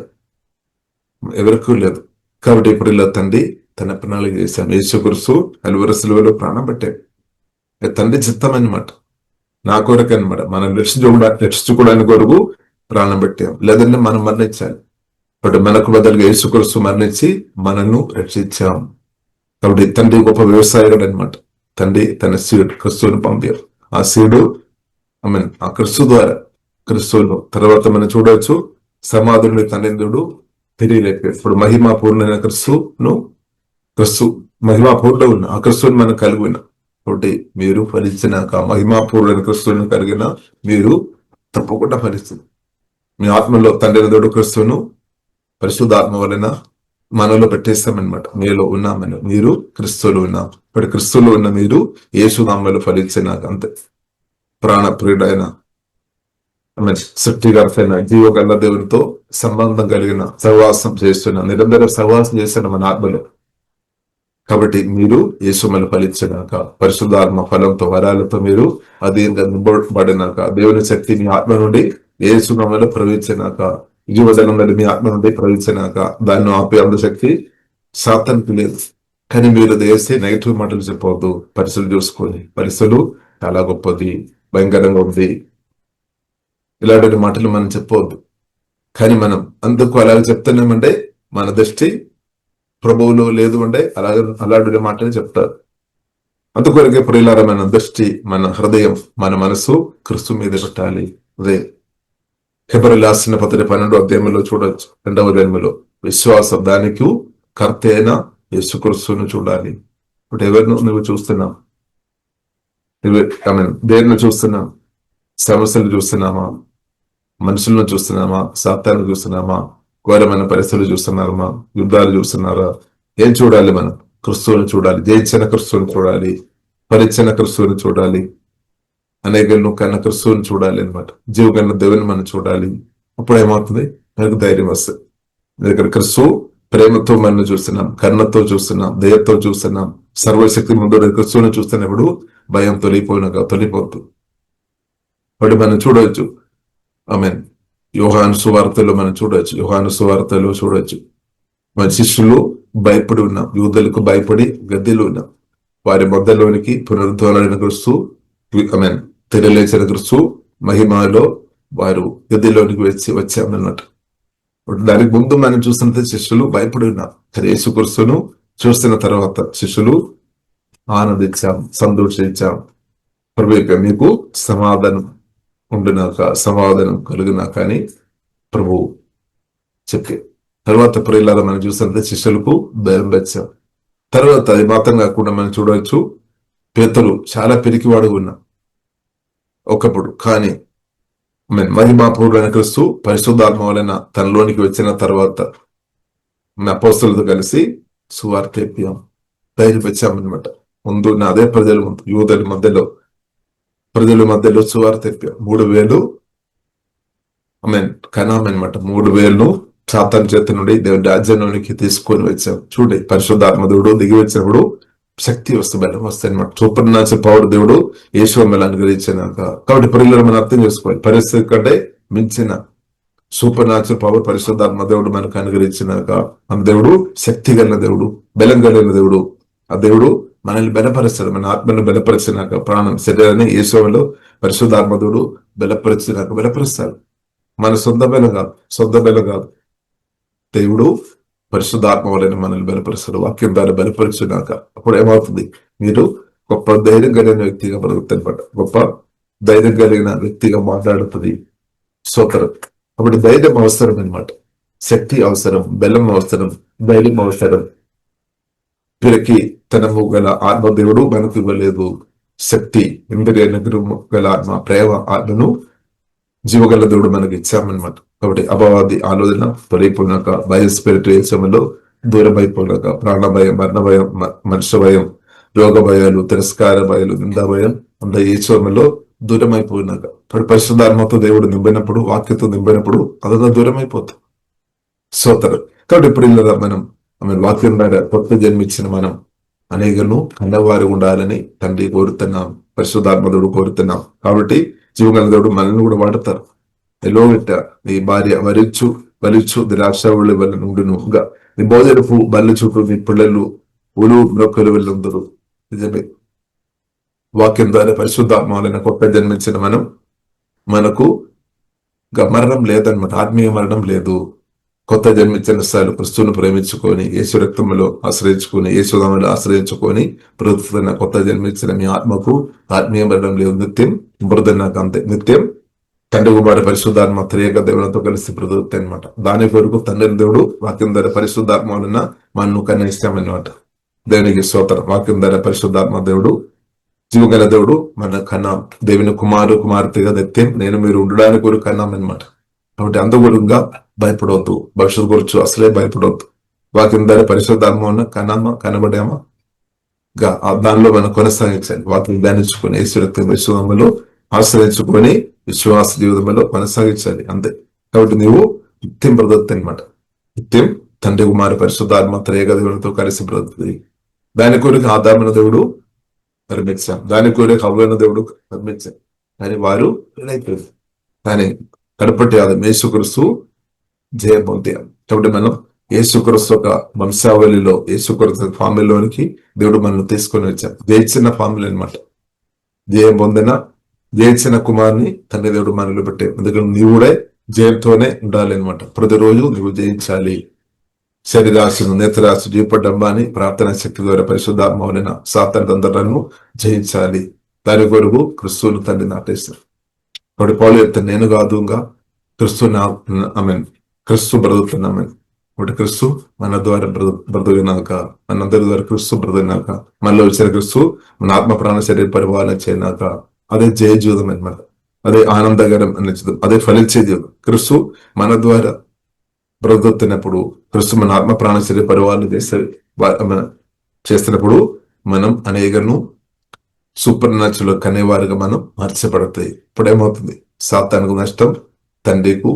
ఎవరికూ లేదు. కాబట్టి ఇప్పుడు ఇలా తండ్రి తన ప్రణాళిక చేశాను. యేసుక్రీస్తు కలువరి సిలువలో ప్రాణం పెట్టాడు. తండ్రి చిత్తం అనమాట, నా కొరకు అనమాట. మనం రక్షించుకోవడానికి కొరకు ప్రాణం పెట్టాం, లేదంటే మనం మరణించాలి. బట్ మనకు బదులుగా యేసుక్రీస్తు మరణించి మనను రక్షించాం. కాబట్టి తండ్రి గొప్ప వ్యవసాయకుడు అనమాట. తండ్రి తన సీడు క్రిస్తువును పంపారు. ఆ సీడు ఆ క్రిస్తు ద్వారా క్రిస్తువును తర్వాత మనం చూడవచ్చు సమాధుని తండ్రి తిరిగి లేపాడు. ఇప్పుడు మహిమాపూర్ణమైన క్రిస్తు మహిమాపూర్ణ ఉన్న ఆ క్రిస్తువుని మనం కలిగి ఉన్నాం. కాబట్టి మీరు ఫలించినాక మహిమాపూర్ణ క్రిస్తువుని కలిగిన మీరు తప్పకుండా ఫలిస్తుంది. మీ ఆత్మలో తండ్రి దేవుడు క్రిస్తువును పరిశుద్ధాత్మ వలన మనలో పెట్టేస్తామన్నమాట. మీలో ఉన్నామని, మీరు క్రిస్తువులో ఉన్నాం. ఇప్పుడు క్రిస్తువులో ఉన్న మీరు యేసునామములో ఫలించినాక అంతే. ప్రాణ ప్రియుడైన సృష్టికర్తైన జీవగల దేవునితో సంబంధం కలిగిన సహవాసం చేస్తున్న, నిరంతరం సహవాసం చేస్తున్న మన ఆత్మలో. కాబట్టి మీరు యేసుమలు ఫలించినాక పరిశుద్ధాత్మ ఫలంతో వరాలతో మీరు అధీనంగా నింపబడినాక దేవుని శక్తి మీ ఆత్మ నుండి యేసునామములో ప్రవేశించినాక, జీవజలం మీ ఆత్మ నుండి ప్రవేశించినాక దాన్ని ఆపే అంత శక్తి సాతానుకు లేదు. కానీ మీరు చేస్తే నెగిటివ్ మాటలు చెప్పవద్దు. పరిస్థితులు చూసుకోండి, పరిస్థితులు చాలా గొప్పది, భయంకరంగా ఉంది, ఇలాంటి మాటలు మనం చెప్పవద్దు. కానీ మనం అందుకు అలాగే చెప్తున్నామంటే మన దృష్టి ప్రభువులో లేదు అంటే అలాంటి మాటలు చెప్తారు. అందుకొరకే ప్రియులారమైన దృష్టి, మన హృదయం, మన మనసు క్రీస్తు మీద పెట్టాలి. అదే హెబ్రీయులకు రాసిన పత్రిక 12వ అధ్యాయంలో చూడొచ్చు. 2వ అధ్యాయంలో విశ్వాసం దానికి కర్త అయిన యేసుక్రీస్తును చూడాలి. ఇప్పుడు ఎవరిను నువ్వు చూస్తున్నావు? దేన్ని చూస్తున్నావు? సమస్యలు చూస్తున్నామా? మనుషులను చూస్తున్నామా? సాతాను చూస్తున్నామా? ఘోరమైన పరిస్థితులు చూస్తున్నామా? యుద్ధాలు చూస్తున్నారా? ఏం చూడాలి? మనం క్రిస్తువుని చూడాలి, జయించిన క్రిస్తువుని చూడాలి, పరిచిన క్రిస్తువుని చూడాలి, అనేకలను కన్న క్రిస్తువుని చూడాలి అనమాట. జీవకన్న దేవుని మనం చూడాలి. అప్పుడు ఏమవుతుంది? మనకు ధైర్యం వస్తుంది. దగ్గర క్రిస్తువు ప్రేమతో మనం చూస్తున్నాం, కన్నతో చూస్తున్నాం, దయతో చూస్తున్నాం, సర్వశక్తి ముందు క్రిస్తువుని చూస్తున్నప్పుడు భయం తొలిపోతుంది. వాడు మనం చూడవచ్చు. యోహాను సువార్తలో మనం చూడొచ్చు. మన శిష్యులు భయపడి ఉన్నాం, యూదులకు భయపడి గద్దెలు ఉన్నాం. వారి మధ్యలోనికి పునరుద్ధరణ క్రీస్తు తెరలేచిన క్రీస్తు మహిమలో వారు గద్దెలోనికి వచ్చామన్నట్టు. దానికి ముందు మనం చూస్తున్న శిష్యులు భయపడి ఉన్నారు. యేసుక్రీస్తును చూస్తున్న తర్వాత శిష్యులు ఆనందించాం, సంతోషించాం. ప్రభు మీకు సమాధానం ఉండునాక, సమాధానం కలుగునాక అని ప్రభు చెప్పే తర్వాత ప్రియులారా మనం చూసినట్లయితే శిష్యులకు భయం వచ్చాం. తర్వాత అది మాత్రం కాకుండా మనం చూడవచ్చు, పేతురు చాలా పిరికివాడు ఉన్నా ఒకప్పుడు. కానీ మహిమాపూర్వైన క్రీస్తు పరిశుద్ధాత్మ వలన తనలోనికి వచ్చిన తర్వాత అపోస్తలులతో కలిసి సువార్త చెప్పాం, ధైర్యం వచ్చామన్నమాట. ముందు అదే యూదుల మధ్యలో సువార్త చెప్పాం. 3,000 కనామన్నమాట. 3,000 సాతాను చేత నుండి దేవుని రాజ్యంలోనికి తీసుకొని వచ్చాం. చూడండి, పరిశుద్ధాత్మ దేవుడు దిగి వచ్చినప్పుడు శక్తి వస్తే బలం వస్తాయి అనమాట. సూపర్ న్యాచురల్ పవర్ దేవుడు యేసువమ్మలు అనుగ్రహించినాక. కాబట్టి పిల్లలు మనం అర్థం చేసుకోవాలి, పరిస్థితి కంటే మించిన సూపర్ న్యాచురల్ పవర్ పరిశుద్ధాత్మ దేవుడు మనకు అనుగ్రహించినాక, మన దేవుడు శక్తి కలిగిన దేవుడు, బలం కలిగిన దేవుడు. ఆ దేవుడు మనల్ని బలపరుస్తాడు. మన ఆత్మను బలపరిచినాక, ప్రాణం శరీరాన్ని యేసువమ్మలో పరిశుద్ధాత్మ దేవుడు బలపరుస్తాడు. మన సొంత బలం కాదు, దేవుడు పరిశుద్ధాత్మ వలన మనల్ని బలపరుస్తాడు. వాక్యం ద్వారా బలపరిచినాక అప్పుడు ఏమవుతుంది, మీరు గొప్ప ధైర్యం కలిగిన వ్యక్తిగా బతుకుతారనమాట. గొప్ప ధైర్యం కలిగిన వ్యక్తిగా మాట్లాడుతుంది సోదరు. అప్పుడు ధైర్యం అవసరం అనమాట, శక్తి అవసరం, బలం అవసరం, ధైర్యం అవసరం. పిరికి తనము గల ఆత్మదేవుడు మనకు ఇవ్వలేదు. శక్తి, ఇంద్రియ నిగ్రహము గల ఆత్మ, ప్రేమ ఆత్మను జీవగల దేవుడు మనకి ఇచ్చామన్నమాట. కాబట్టి అపవాది ఆలోచన తొలగిపోయినాక, భయస్పిరిటేషంలో దూరం అయిపోయినాక, ప్రాణ భయం, మరణ భయం, మనుష్య భయం, రోగ భయాలు, తిరస్కార భయాలు, నిందా భయం అంత ఈశ్వరంలో దూరం అయిపోయినాక, పరిశుద్ధాత్మతో దేవుడు నింపినప్పుడు, వాక్యతో నింపినప్పుడు అదంతా దూరం అయిపోతుంది సోదరు. కాబట్టి ఇప్పుడు మనం వాక్యం ద్వారా కొత్త జన్మించిన మనం అనేకను కన్నవారు ఉండాలని తండ్రి కోరుతున్నాం, పరిశుద్ధాత్మ దేవుడు కోరుతున్నాం. కాబట్టి జీవగల దేవుడు మనల్ని కూడా వాడతారు. ఎలోగిట్ట నీ భార్య వరిచ్చు ద్రాక్షావళి వల్ల నుండునుగా, నీ భోజనపు బల్లి చుట్టూ నీ పిల్లలు ఉలు బ్రొక్కలు వెళ్ళందరూ. నిజమే, వాక్యం ద్వారా పరిశుద్ధాత్మ వలన కొత్త జన్మించిన మనకు మరణం లేదనమాట, ఆత్మీయ మరణం లేదు. కొత్త జన్మించిన స్థాయిలో క్రిస్తువును ప్రేమించుకొని, యేసు రక్తంలో ఆశ్రయించుకొని, యేసునామములో ఆశ్రయించుకొని బ్రతుకుతున్న కొత్త జన్మించిన మీ ఆత్మకు ఆత్మీయ మరణం లేదు. నిత్యం బ్రతుకున్నాక అంతే, నిత్యం తండ్రి కుమారుడు పరిశుద్ధాత్మ త్రియేక దేవునితో కలిసి బ్రతుకుతాయి అనమాట. దాని కొరకు తండ్రి దేవుడు వాక్యం ద్వారా పరిశుద్ధాత్మ వలన మనను కనిస్తామన్నమాట. దేవునికి స్తోత్రం. వాక్యం ద్వారా పరిశుద్ధాత్మ దేవుడు జీవగల దేవుడు మన కన్నా దేవుని కుమార్తెగా నిత్యం నేను మీరు ఉండడానికి కూడా కన్నాం అనమాట. కాబట్టి అందుగురుగా భయపడవద్దు, భవిష్యత్తు గురించి అసలే భయపడవద్దు. వాక్యం ద్వారా పరిశుద్ధాత్మ ఉన్న కనబడామా దానిలో మనం కొనసాగించాలి. వాక్యం ధ్యానించుకొని యేసు రక్తం విశ్వాసంలో ఆశ్రయించుకొని విశ్వాస జీవితంలో కొనసాగించాలి అంతే. కాబట్టి నీవు నిత్యం బ్రతుకుతాయి అనమాట. నిత్యం తండ్రి కుమారు పరిశుద్ధాత్మ త్రియేక దేవునితో కలిసి బ్రతుకుతుంది. దాని కొరకు ఆదామైన దేవుడు నిర్మించాం, దాని కొరకు హవ్వైన దేవుడు నిర్మించాం. కానీ వారు వినైపోయింది. కానీ కడపటి ఆదాం యేసుక్రీస్తు జయం పొందాం. కాబట్టి మనం యేసుక్రీస్తు ఒక వంశావళిలో, యేసుక్రీస్తు ఫ్యామిలీలోనికి దేవుడు మనల్ని తీసుకొని వచ్చాం. జయించిన ఫ్యామిలీ అనమాట. జయం జయించిన కుమార్ని తండ్రి దేవుడు మనలో పెట్టే. ఎందుకంటే నీవు కూడా జయంతోనే ఉండాలి అనమాట. ప్రతిరోజు నువ్వు జయించాలి. శరీరాశను, నేత్రాశ, జీపడ్డంబాని ప్రార్థన శక్తి ద్వారా పరిశుద్ధాత్మ వలన సాతాను జయించాలి. దాని కొరకు క్రిస్తువును తండ్రి నాటేస్తారు. కాబట్టి పౌలు చెప్తాను, నేను కాదుగా క్రిస్తు బ్రతుకుతున్నామని. కాబట్టి క్రిస్తు మన ద్వారా బ్రతుకునాక, మనందరి ద్వారా క్రిస్తు బ్రతుకునాక, మనలో వచ్చిన క్రిస్తు మన ఆత్మ ప్రాణ శరీర పరిపాలన చేయనాక, అదే జయ జీవితం అనమాట. అదే ఆనందకరం అనే జీవితం, అదే ఫలించే జీవితం. క్రిస్తు మన ద్వారా బ్రతుకుతున్నప్పుడు, క్రిస్తు మన ఆత్మ ప్రాణ శరీర పరిపాలన చేస్తున్నప్పుడు మనం అనేకను సూపర్ న్యాచురల్ కనేవారుగా మనం మార్చబడతాయి. ఇప్పుడు ఏమవుతుంది, సాతానుకు నష్టం, తండ్రికి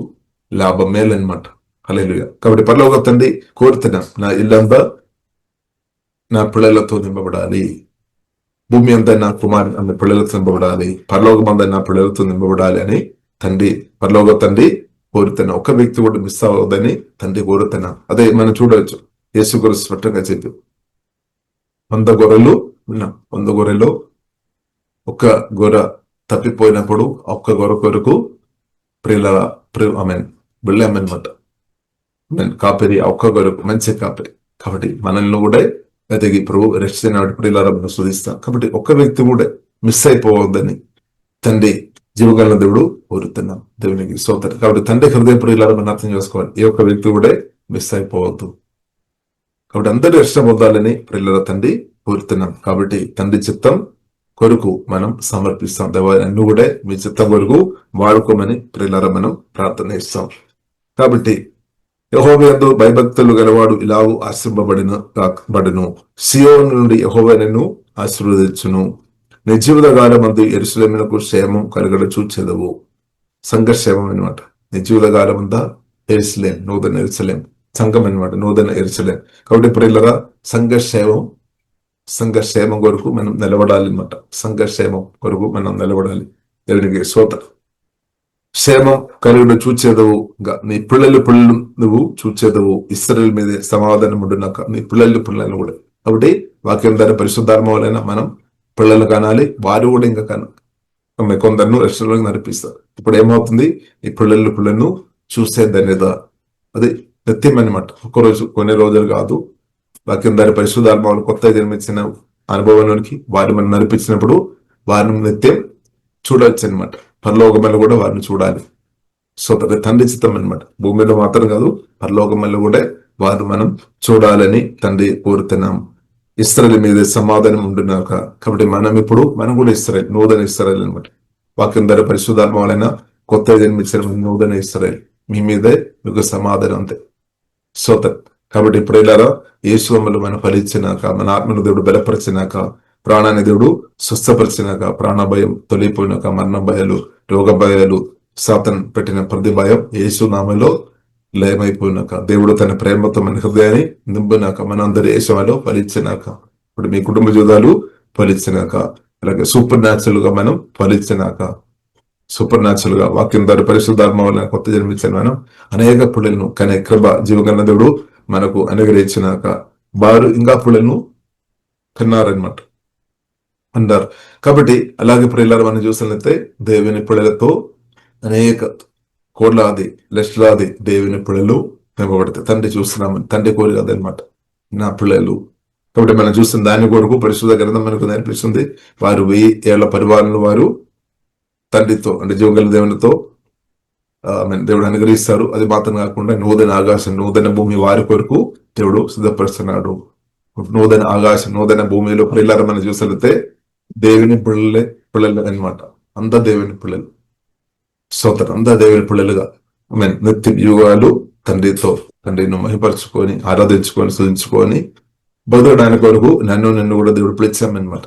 లాభం, మేలనమాట. హల్లెలూయా. కాబట్టి పరలోక తండ్రి కోరుతున్నా, నా ఇల్లంతా నా పిల్లలతో నింపబడాలి, భూమి అంతా నా కుమారు అన్న పిల్లలతో నింపబడాలి, పరలోకం అంతా నా పిల్లలతో నింపబడాలి అని తండ్రి పరలోక తండ్రి కోరుతున్నా. ఒక వ్యక్తి కూడా మిస్ అవ్వదని తండ్రి కోరుతున్నా. అదే మనం చూడవచ్చు, యేసు గురు స్పష్టంగా చెప్పి 100 గొర్రెలు ఉన్నాం. 100 గొర్రెలు ఒక్క గొర్రె తప్పిపోయినప్పుడు ఒక్క గొర్రె కొరకు ప్రియుల వెళ్ళామన్నమాట. కాపరి ఒక్క గొర్రెకు మంచి కాపరి. కాబట్టి మనల్ని కూడా వెతికి ప్రభు రక్షణ ప్రియుల శోధిస్తాం. కాబట్టి ఒక్క వ్యక్తి కూడా మిస్ అయిపోవద్దని తండ్రి జీవగల దేవుడు కోరుతున్నాం. దేవునికి స్తోత్రం. కాబట్టి తండ్రి హృదయ ప్రియులారా మనం అర్థం చేసుకోవాలి, ఏ ఒక్క వ్యక్తి కూడా మిస్ అయిపోవద్దు. కాబట్టి అందరూ రక్షణ పొందాలని ప్రియుల తండ్రి కోరుతున్నాం. కాబట్టి తండ్రి చిత్తం కొరకు మనం సమర్పిస్తాం. దేవాన్ని కూడా మీ చిత్తం కొరకు వాడుకోమని ప్రియులారా మనం ప్రార్థన ఇస్తాం. కాబట్టి యెహోవా యందు భయభక్తులు గలవాడు ఇలాగూ ఆశీర్వబడును. సియోను నుండి యెహోవా నిన్ను ఆశీర్వదించును. నీ జీవిత కాలమందు యెరూషలేమునకు క్షేమం కలగడ చూచెదవు. సంఘక్షేమం అనమాట. నీ జీవిత కాలమంతా యెరూషలేం, నూతన యెరూషలేం, సంఘం అనమాట, నూతన యెరూషలేం. కాబట్టి ప్రియులారా సంఘక్షేమం కొరకు మనం నిలబడాలి అనమాట. సంఘక్షేమం కొరకు మనం నిలబడాలి. దేవునికి స్తోత్రం. క్షేమం కలుగుడు చూచేదవు, నీ పిల్లలు నువ్వు చూచేదవు. ఇశ్రాయేలు మీద సమాధానం ఉండునాక నీ పిల్లలు కూడా. కాబట్టి వాక్యం ద్వారా పరిశుద్ధాత్మ వలన మనం పిల్లలు కనాలి, వారు కూడా ఇంకా కొందరు రక్షణలోకి నడిపిస్తారు. ఇప్పుడు ఏమవుతుంది, ఈ పిల్లలను చూసే ధన్యత అది నిత్యం అనమాట. ఒక్కరోజు కొన్ని రోజులు కాదు. వాక్యం ద్వారా పరిశుద్ధాత్మ కొత్త జన్మించిన అనుభవంలోనికి వారిని మనం నడిపించినప్పుడు వారిని నిత్యం చూడవచ్చు అనమాట. పరలోకమల్లి కూడా వారిని చూడాలి. సో తండ్రి చిత్తం అనమాట. భూమిలో మాత్రం కాదు, పరలోకమల్లి కూడా వారు మనం చూడాలని తండ్రి కోరుతున్నాం. ఇశ్రాయేలు మీద సమాధానం ఉండునాక. కాబట్టి మనం కూడా ఇశ్రాయేలు, నూతన ఇశ్రాయేలు అనమాట. వాక్యం ద్వారా పరిశుద్ధాత్మ వలన కొత్త జన్మించిన నూతన ఇశ్రాయేలు. మీ మీదే మీకు సమాధానం అంతే. సోత కాబట్టి ఇప్పుడు ఇలారా యేసువమ్మలు మనం ఫలించినాక, మన ఆత్మను దేవుడు బలపరిచినాక, ప్రాణాన్ని దేవుడు స్వస్థపరిచినాక, ప్రాణ భయం తొలిపోయినాక, మరణ భయాలు, రోగ భయాలు, సాతాను పెట్టిన ప్రతి భయం యేసు నామములో లయమైపోయినాక, దేవుడు తన ప్రేమతో మన హృదయాన్ని నింపినాక, మనందరి యేసులో ఫలించినాక, ఇప్పుడు మీ కుటుంబ జీవితాలు ఫలించినాక, అలాగే సూపర్ న్యాచురల్ గా మనం ఫలించినాక, సూపర్ న్యాచురల్ గా వాక్యం ద్వారా పరిశుద్ధాత్మ వలన కొత్త జన్మించిన మనం అనేక పుళ్ళను కానీ కృప జీవగల దేవుడు మనకు అనుగ్రహించినాక వారు ఇంకా పుళ్ళను కన్నారనమాట అన్నారు. కాబట్టి అలాగే ప్రియులారా మనం చూసినట్లయితే దేవుని పిల్లలతో అనేక కోట్లాది లక్షలాది దేవుని పిల్లలు నింపబడతాయి. తండ్రి చూస్తున్నామని తండ్రి కోరిక అదనమాట, నా పిల్లలు. కాబట్టి మనం చూస్తున్న దాని కొరకు పరిశుద్ధ గ్రంథం మనకు నేర్పిస్తుంది. వారు 1000 ఏళ్ల పరిపాలన వారు తండ్రితో అంటే జీవగల దేవునితో దేవుడు అనుగ్రహిస్తారు. అది మాత్రం కాకుండా నూతన ఆకాశం, నూతన భూమి వారి కొరకు దేవుడు సిద్ధపరుస్తున్నాడు. నూతన ఆకాశం, నూతన భూమిలో పిల్లలు మనం చూసినట్లయితే దేవుని పిల్లలు అనమాట. అంత దేవుని పిల్లలు, సోదరు అంత దేవుని పిల్లలుగా నిత్య యుగాలు తండ్రిని మహిపరుచుకొని ఆరాధించుకొని స్తుతించుకొని బతకడానికి కొరకు నిన్ను కూడా దేవుడు పిలిచామన్నమాట.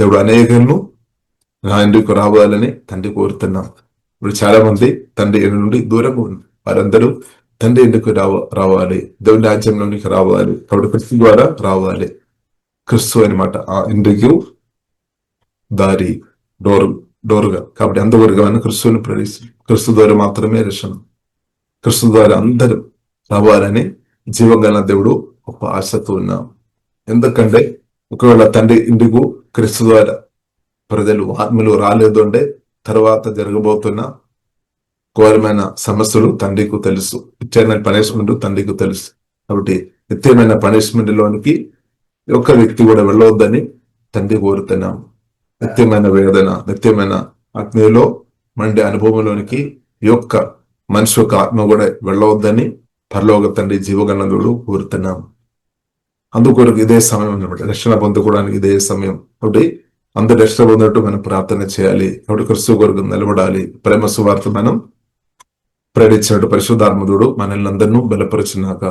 దేవుడు అనేకలను నా ఇంటికి రావాలని తండ్రి కోరుతున్నాం. ఇప్పుడు చాలా మంది తండ్రి నుండి దూరంగా ఉంది. వారందరూ తండ్రి ఇంటికి రావాలి, దేవుని రాజ్యంలోనికి రావాలి. కాబట్టి క్రిస్తు ద్వారా రావాలి. క్రిస్తు అనమాట ఆ ఇంటికి దారి, డోరుగా. కాబట్టి అందువరకు మనం క్రిస్తుని ప్రవేశిస్తాం. క్రిస్తు ద్వారా మాత్రమే రక్షణ. క్రిస్తు ద్వారా అందరూ రావాలని జీవగల దేవుడు ఒక ఆశతో ఉన్నాం. ఎందుకంటే ఒకవేళ తండ్రి ఇంటికి క్రిస్తు ద్వారా ప్రజలు ఆత్మలు రాలేదు అంటే తర్వాత జరగబోతున్న ఘోరమైన సమస్యలు తండ్రికి తెలుసు. ఇటర్నల్ పనిష్మెంట్ తండ్రికి తెలుసు. కాబట్టి నిత్యమైన పనిష్మెంట్ లోనికి ఒక్క వ్యక్తి కూడా వెళ్ళవద్దని తండ్రి కోరుతున్నాం. నిత్యమైన వేదన, నిత్యమైన అగ్నిలో మండే అనుభవంలోనికి యొక్క మనిషి యొక్క ఆత్మ కూడా వెళ్ళవద్దని పరలోక తండ్రి జీవగణుడు కోరుతున్నాం. అందుకొరకు ఇదే సమయం అన్నమాట, రక్షణ పొందుకోవడానికి ఇదే సమయం. కాబట్టి అందరు రక్షణ పొందినట్టు మనం ప్రార్థన చేయాలి. కాబట్టి క్రిస్తు కొరకు నిలబడాలి. ప్రేమ సువార్త మనం ప్రేరించినట్టు పరిశుద్ధాత్ముడు మనల్ని అందరినూ బలపరిచినాక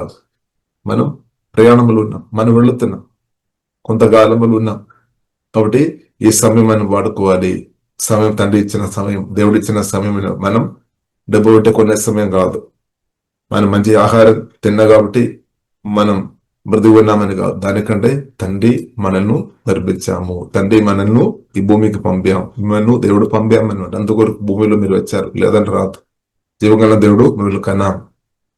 మనం ప్రయాణములు ఉన్నాం, మనం వెళుతున్నాం, కొంతకాలములు ఉన్నాం. కాబట్టి ఈ సమయం మనం వాడుకోవాలి. సమయం తండ్రి ఇచ్చిన సమయం, దేవుడు ఇచ్చిన సమయం. మనం డబ్బు పెట్టి కొనే సమయం కాదు. మనం మంచి ఆహారం తిన్నా కాబట్టి మనం మృదు ఉన్నామని కాదు. దానికంటే తండ్రి మనల్ని గర్భించాము, తండ్రి మనల్ని ఈ భూమికి పంపాం, మిమ్మల్ని దేవుడు పంపామన్నమాట. అందుకొరకు భూమిలో మీరు వచ్చారు, లేదంటే రాదు. జీవగల దేవుడు మిమ్మల్ని కన్నా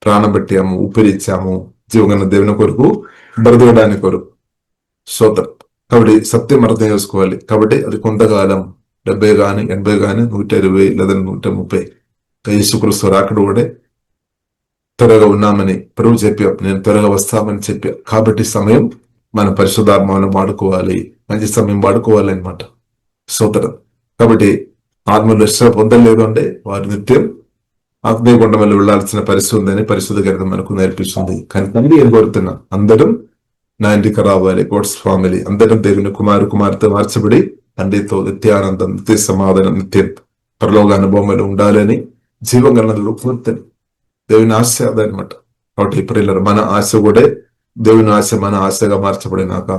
ప్రాణం పెట్టాము, ఊపిరిచ్చాము. జీవగల దేవుని కొరకు బ్రతకడానికి కొరకు స్తోత్రం. కాబట్టి సత్యం అర్థం చేసుకోవాలి. కాబట్టి అది కొంతకాలం 70 గాని 80 గాని 120 లేదా 130 యేసుక్రీస్తు రాకడ కూడా త్వరగా ఉన్నామని ప్రభు చెప్పాం. నేను త్వరగా వస్తామని చెప్పా. కాబట్టి సమయం మన పరిశుద్ధాత్మను వాడుకోవాలి, మంచి సమయం వాడుకోవాలి అనమాట. స్తోత్రం. కాబట్టి ఆత్మలు రక్షణ పొందలేదు అంటే వారు నిత్యం ఆత్మీయగుండం వల్ల వెళ్లాల్సిన పరిస్థితి ఉందని పరిశుద్ధ గ్రంథం మనకు నేర్పిస్తుంది. కానీ తండ్రి ఏం కోరుతున్నా, అందరం నా ఇంటికి రావాలి. గోడ్స్ ఫ్యామిలీ అందరం దేవుని కుమార్తె మార్చబడి తండ్రితో నిత్యానందం, నిత్య సమాధానం, నిత్యం పరలోక అనుభవంలో ఉండాలని జీవగణనలో కోరుతుంది. దేవుని ఆశ అదనమాట. కాబట్టి ప్రియులారా, మన ఆశ కూడా దేవుని ఆశ మన ఆశగా మార్చబడినాక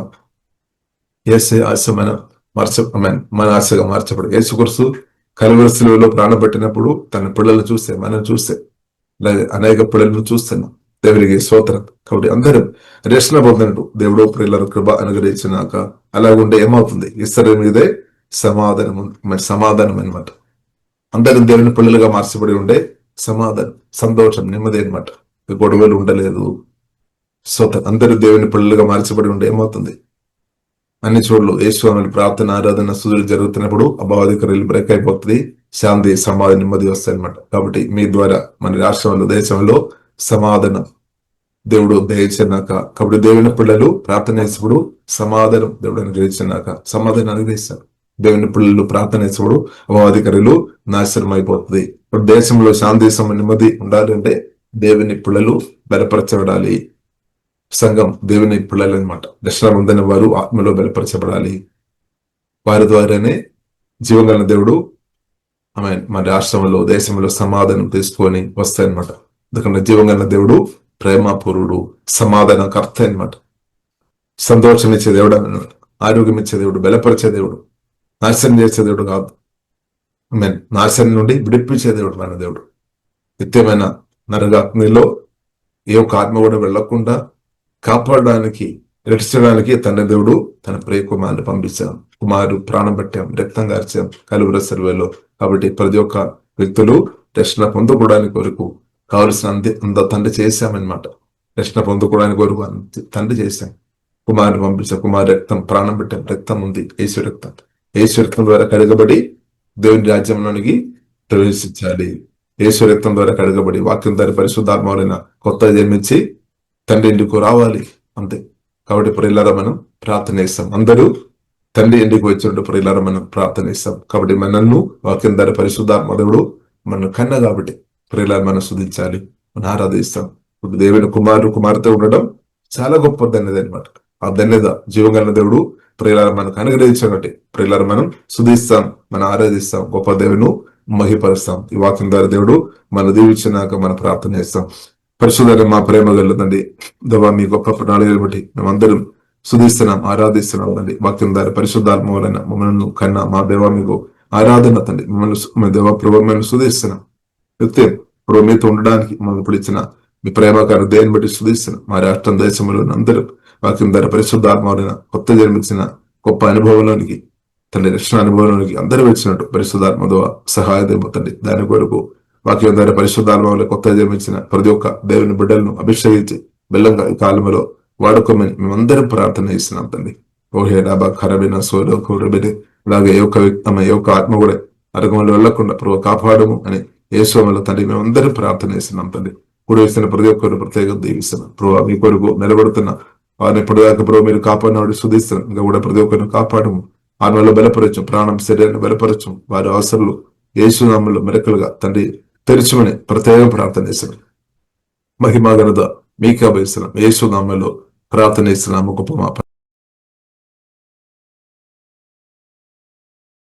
యేసు ఆశ మన ఆశగా మార్చబడి యేసుక్రీస్తు కలువరి శిలువలో ప్రాణపెట్టినప్పుడు తన పిల్లలను చూస్తే, మనం చూస్తే అనేక పిల్లలను చూస్తున్నాం. దేవునికి స్తోత్రం. కాబట్టి అందరం రక్షణ పొందినట్టు దేవుడు ప్రియుల కృప అనుగ్రహించినాక అలాగుంటే ఏమవుతుంది? ఇస్తరి మీదే సమాధానం అనమాట. అందరం దేవుని పిల్లలుగా మార్చబడి ఉండే సమాధానం, సంతోషం, నెమ్మది అనమాట. గొడవలు ఉండలేదు. స్తోత్రం. అందరూ దేవుని పిల్లలుగా మార్చబడి ఉండే ఏమవుతుంది? అన్ని చోట్ల యేసుస్వామి ప్రార్థన, ఆరాధన, స్తుతులు జరుగుతున్నప్పుడు అభావాధికారులు బ్రేక్ అయిపోతుంది. శాంతి, సమాధానం, నెమ్మది వస్తాయి అనమాట. కాబట్టి మీ ద్వారా మన రాష్ట్రంలో, దేశంలో సమాధానం దేవుడు దయచేనాక, కాబట్టి దేవుని పిల్లలు ప్రార్థన చేసినప్పుడు సమాధానం దేవుడు అనుగ్రహించినాక సమాధానం అనుగ్రహిస్తారు. దేవుని పిల్లలు ప్రార్థన చేసినప్పుడు అభావాధికారులు నాశనం అయిపోతుంది. ఇప్పుడు దేశంలో శాంతి, నెమ్మది ఉండాలంటే దేవుని పిల్లలు బలపరచబడాలి. సంఘం దేవుని పిల్లలు అనమాట. రక్షణ పొందిన వారు ఆత్మలో బలపరచబడాలి. వారి ద్వారానే జీవగల దేవుడు మన రాష్ట్రంలో, దేశంలో సమాధానం తీసుకొని వస్తాయన్నమాట. ఎందుకంటే జీవగల దేవుడు ప్రేమపూర్వుడు, సమాధానకర్త అనమాట. సంతోషం ఇచ్చే దేవుడు అనమాట. ఆరోగ్యం ఇచ్చే దేవుడు, బలపరిచే దేవుడు, నాశనం చేసే దేవుడు కాదు. నాశనం నుండి విడిపించే దేవుడు మన దేవుడు. నిత్యమైన నరకాగ్నిలో ఏ ఒక్క ఆత్మ కూడా వెళ్లకుండా కాపాడడానికి, రక్షించడానికి తన దేవుడు తన ప్రియ కుమారుని పంపించాం. కుమారు ప్రాణం పెట్టాం, రక్తం కార్చాం కలువరి శిలువలో. కాబట్టి ప్రతి ఒక్క వ్యక్తులు రక్షణ పొందుకోవడానికి కొరకు కావలసిన అంత తండ్రి చేశామన్నమాట. రక్షణ పొందుకోవడానికి కొరకు తండ్రి చేశాం. కుమారుని పంపించాం. కుమారు రక్తం, ప్రాణం పెట్టాం, రక్తం ఉంది, యేసు రక్తం. యేసు రక్తం ద్వారా కడగబడి దేవుని రాజ్యంలోనికి ప్రవేశించాలి. యేసు రక్తం ద్వారా కడగబడి వాక్యం ద్వారా పరిశుద్ధాత్మలైన కొత్త జన్మించి తండ్రి ఇంటికి రావాలి, అంతే. కాబట్టి ప్రియులారా మనం ప్రార్థన చేస్తాం. అందరూ తండ్రి ఇంటికి వచ్చినట్టు ప్రియులారా మనం ప్రార్థన చేస్తాం. కాబట్టి మనల్ని వాక్యం ద్వారా పరిశుద్ధాత్మ దేవుడు మన కన్న కాబట్టి ప్రియులారా మనం స్తుతించాలి, మనం ఆరాధిస్తాం. ఇప్పుడు దేవుని కుమార్తె ఉండడం చాలా గొప్ప ధన్యత అనమాట. ఆ ధన్యత జీవగల దేవుడు ప్రియులారా మనకు అనుగ్రహించినట్టు ప్రియులారా మనం స్తుతిస్తాం, మనం ఆరాధిస్తాం, గొప్ప దేవుని మహిపరుస్తాం. ఈ వాక్యం ద్వారా దేవుడు మన దీవించినాక మనం ప్రార్థన చేస్తాం. పరిశుద్ధంగా మా ప్రేమ కలుగుతండి దేవా, మీ గొప్ప ప్రణాళికలు బట్టి మేమందరం స్తుతిస్తున్నాం, ఆరాధిస్తున్నాం తండ్రి. వాక్యం ద్వారా పరిశుద్ధాత్మ వలన మమ్మల్ని కన్నా మా దేవా మీకు ఆరాధన తండ్రి. మమ్మల్ని దేవా ప్రభు మేము స్తుతిస్తున్నాం. నిత్యం ఇప్పుడు మీతో ఉండడానికి మమ్మల్ని పిలిచిన మీ ప్రేమకారు దేని బట్టి స్తుతిస్తున్నాం. మా రాష్ట్రం, దేశంలో అందరూ వాక్యం ద్వారా పరిశుద్ధాత్మ వలన కొత్త జన్మించిన గొప్ప అనుభవంలోనికి తండ్రి, రక్షణ అనుభవంలోనికి అందరూ వచ్చినట్టు పరిశుద్ధాత్మ ద్వారా సహాయం తండ్రి. దాని కొరకు వాక్యం ద్వారా పరిశుద్ధాత్మలో కొత్త జన్మించిన ప్రతి ఒక్క దేవుని బిడ్డలను అభిషేకించి బెల్లంగా ఈ కాలంలో వాడుకోమని మేమందరం ప్రార్థన చేస్తున్నాం తండ్రి. ఓహే డాబా ఖరబిన సోలో కూరబిని అలాగే ఏ ఒక్క ఆత్మ కూడా అరగంలో వెళ్లకుండా ప్రభు కాపాడము అని యేసుమల తండ్రి మేమందరం ప్రార్థన చేస్తున్నాం తండ్రి. కూడి వేసిన ప్రతి ఒక్కరు ప్రత్యేకంగా దీవిస్తున్నాం ప్రభు. మీ కొరకు నిలబడుతున్న వారిని ఇప్పటిదాకా ప్రభు మీరు కాపాడినవాడు శుద్ధిస్తున్నాం. ఇంకా కూడా ప్రతి ఒక్కరిని కాపాడము, ఆత్మలో బలపరచం, ప్రాణం శరీరాన్ని బలపరచం, వారి అవసరాలు యేసునామములో మెరకలుగా తండ్రి తెరచమని ప్రత్యేక ప్రార్థన చేస్తున్నాం. మహిమా ఘనత మీకే అభయిస్తున్నాం. యేసునామములో ప్రార్థన చేస్తున్నాము గొప్ప మా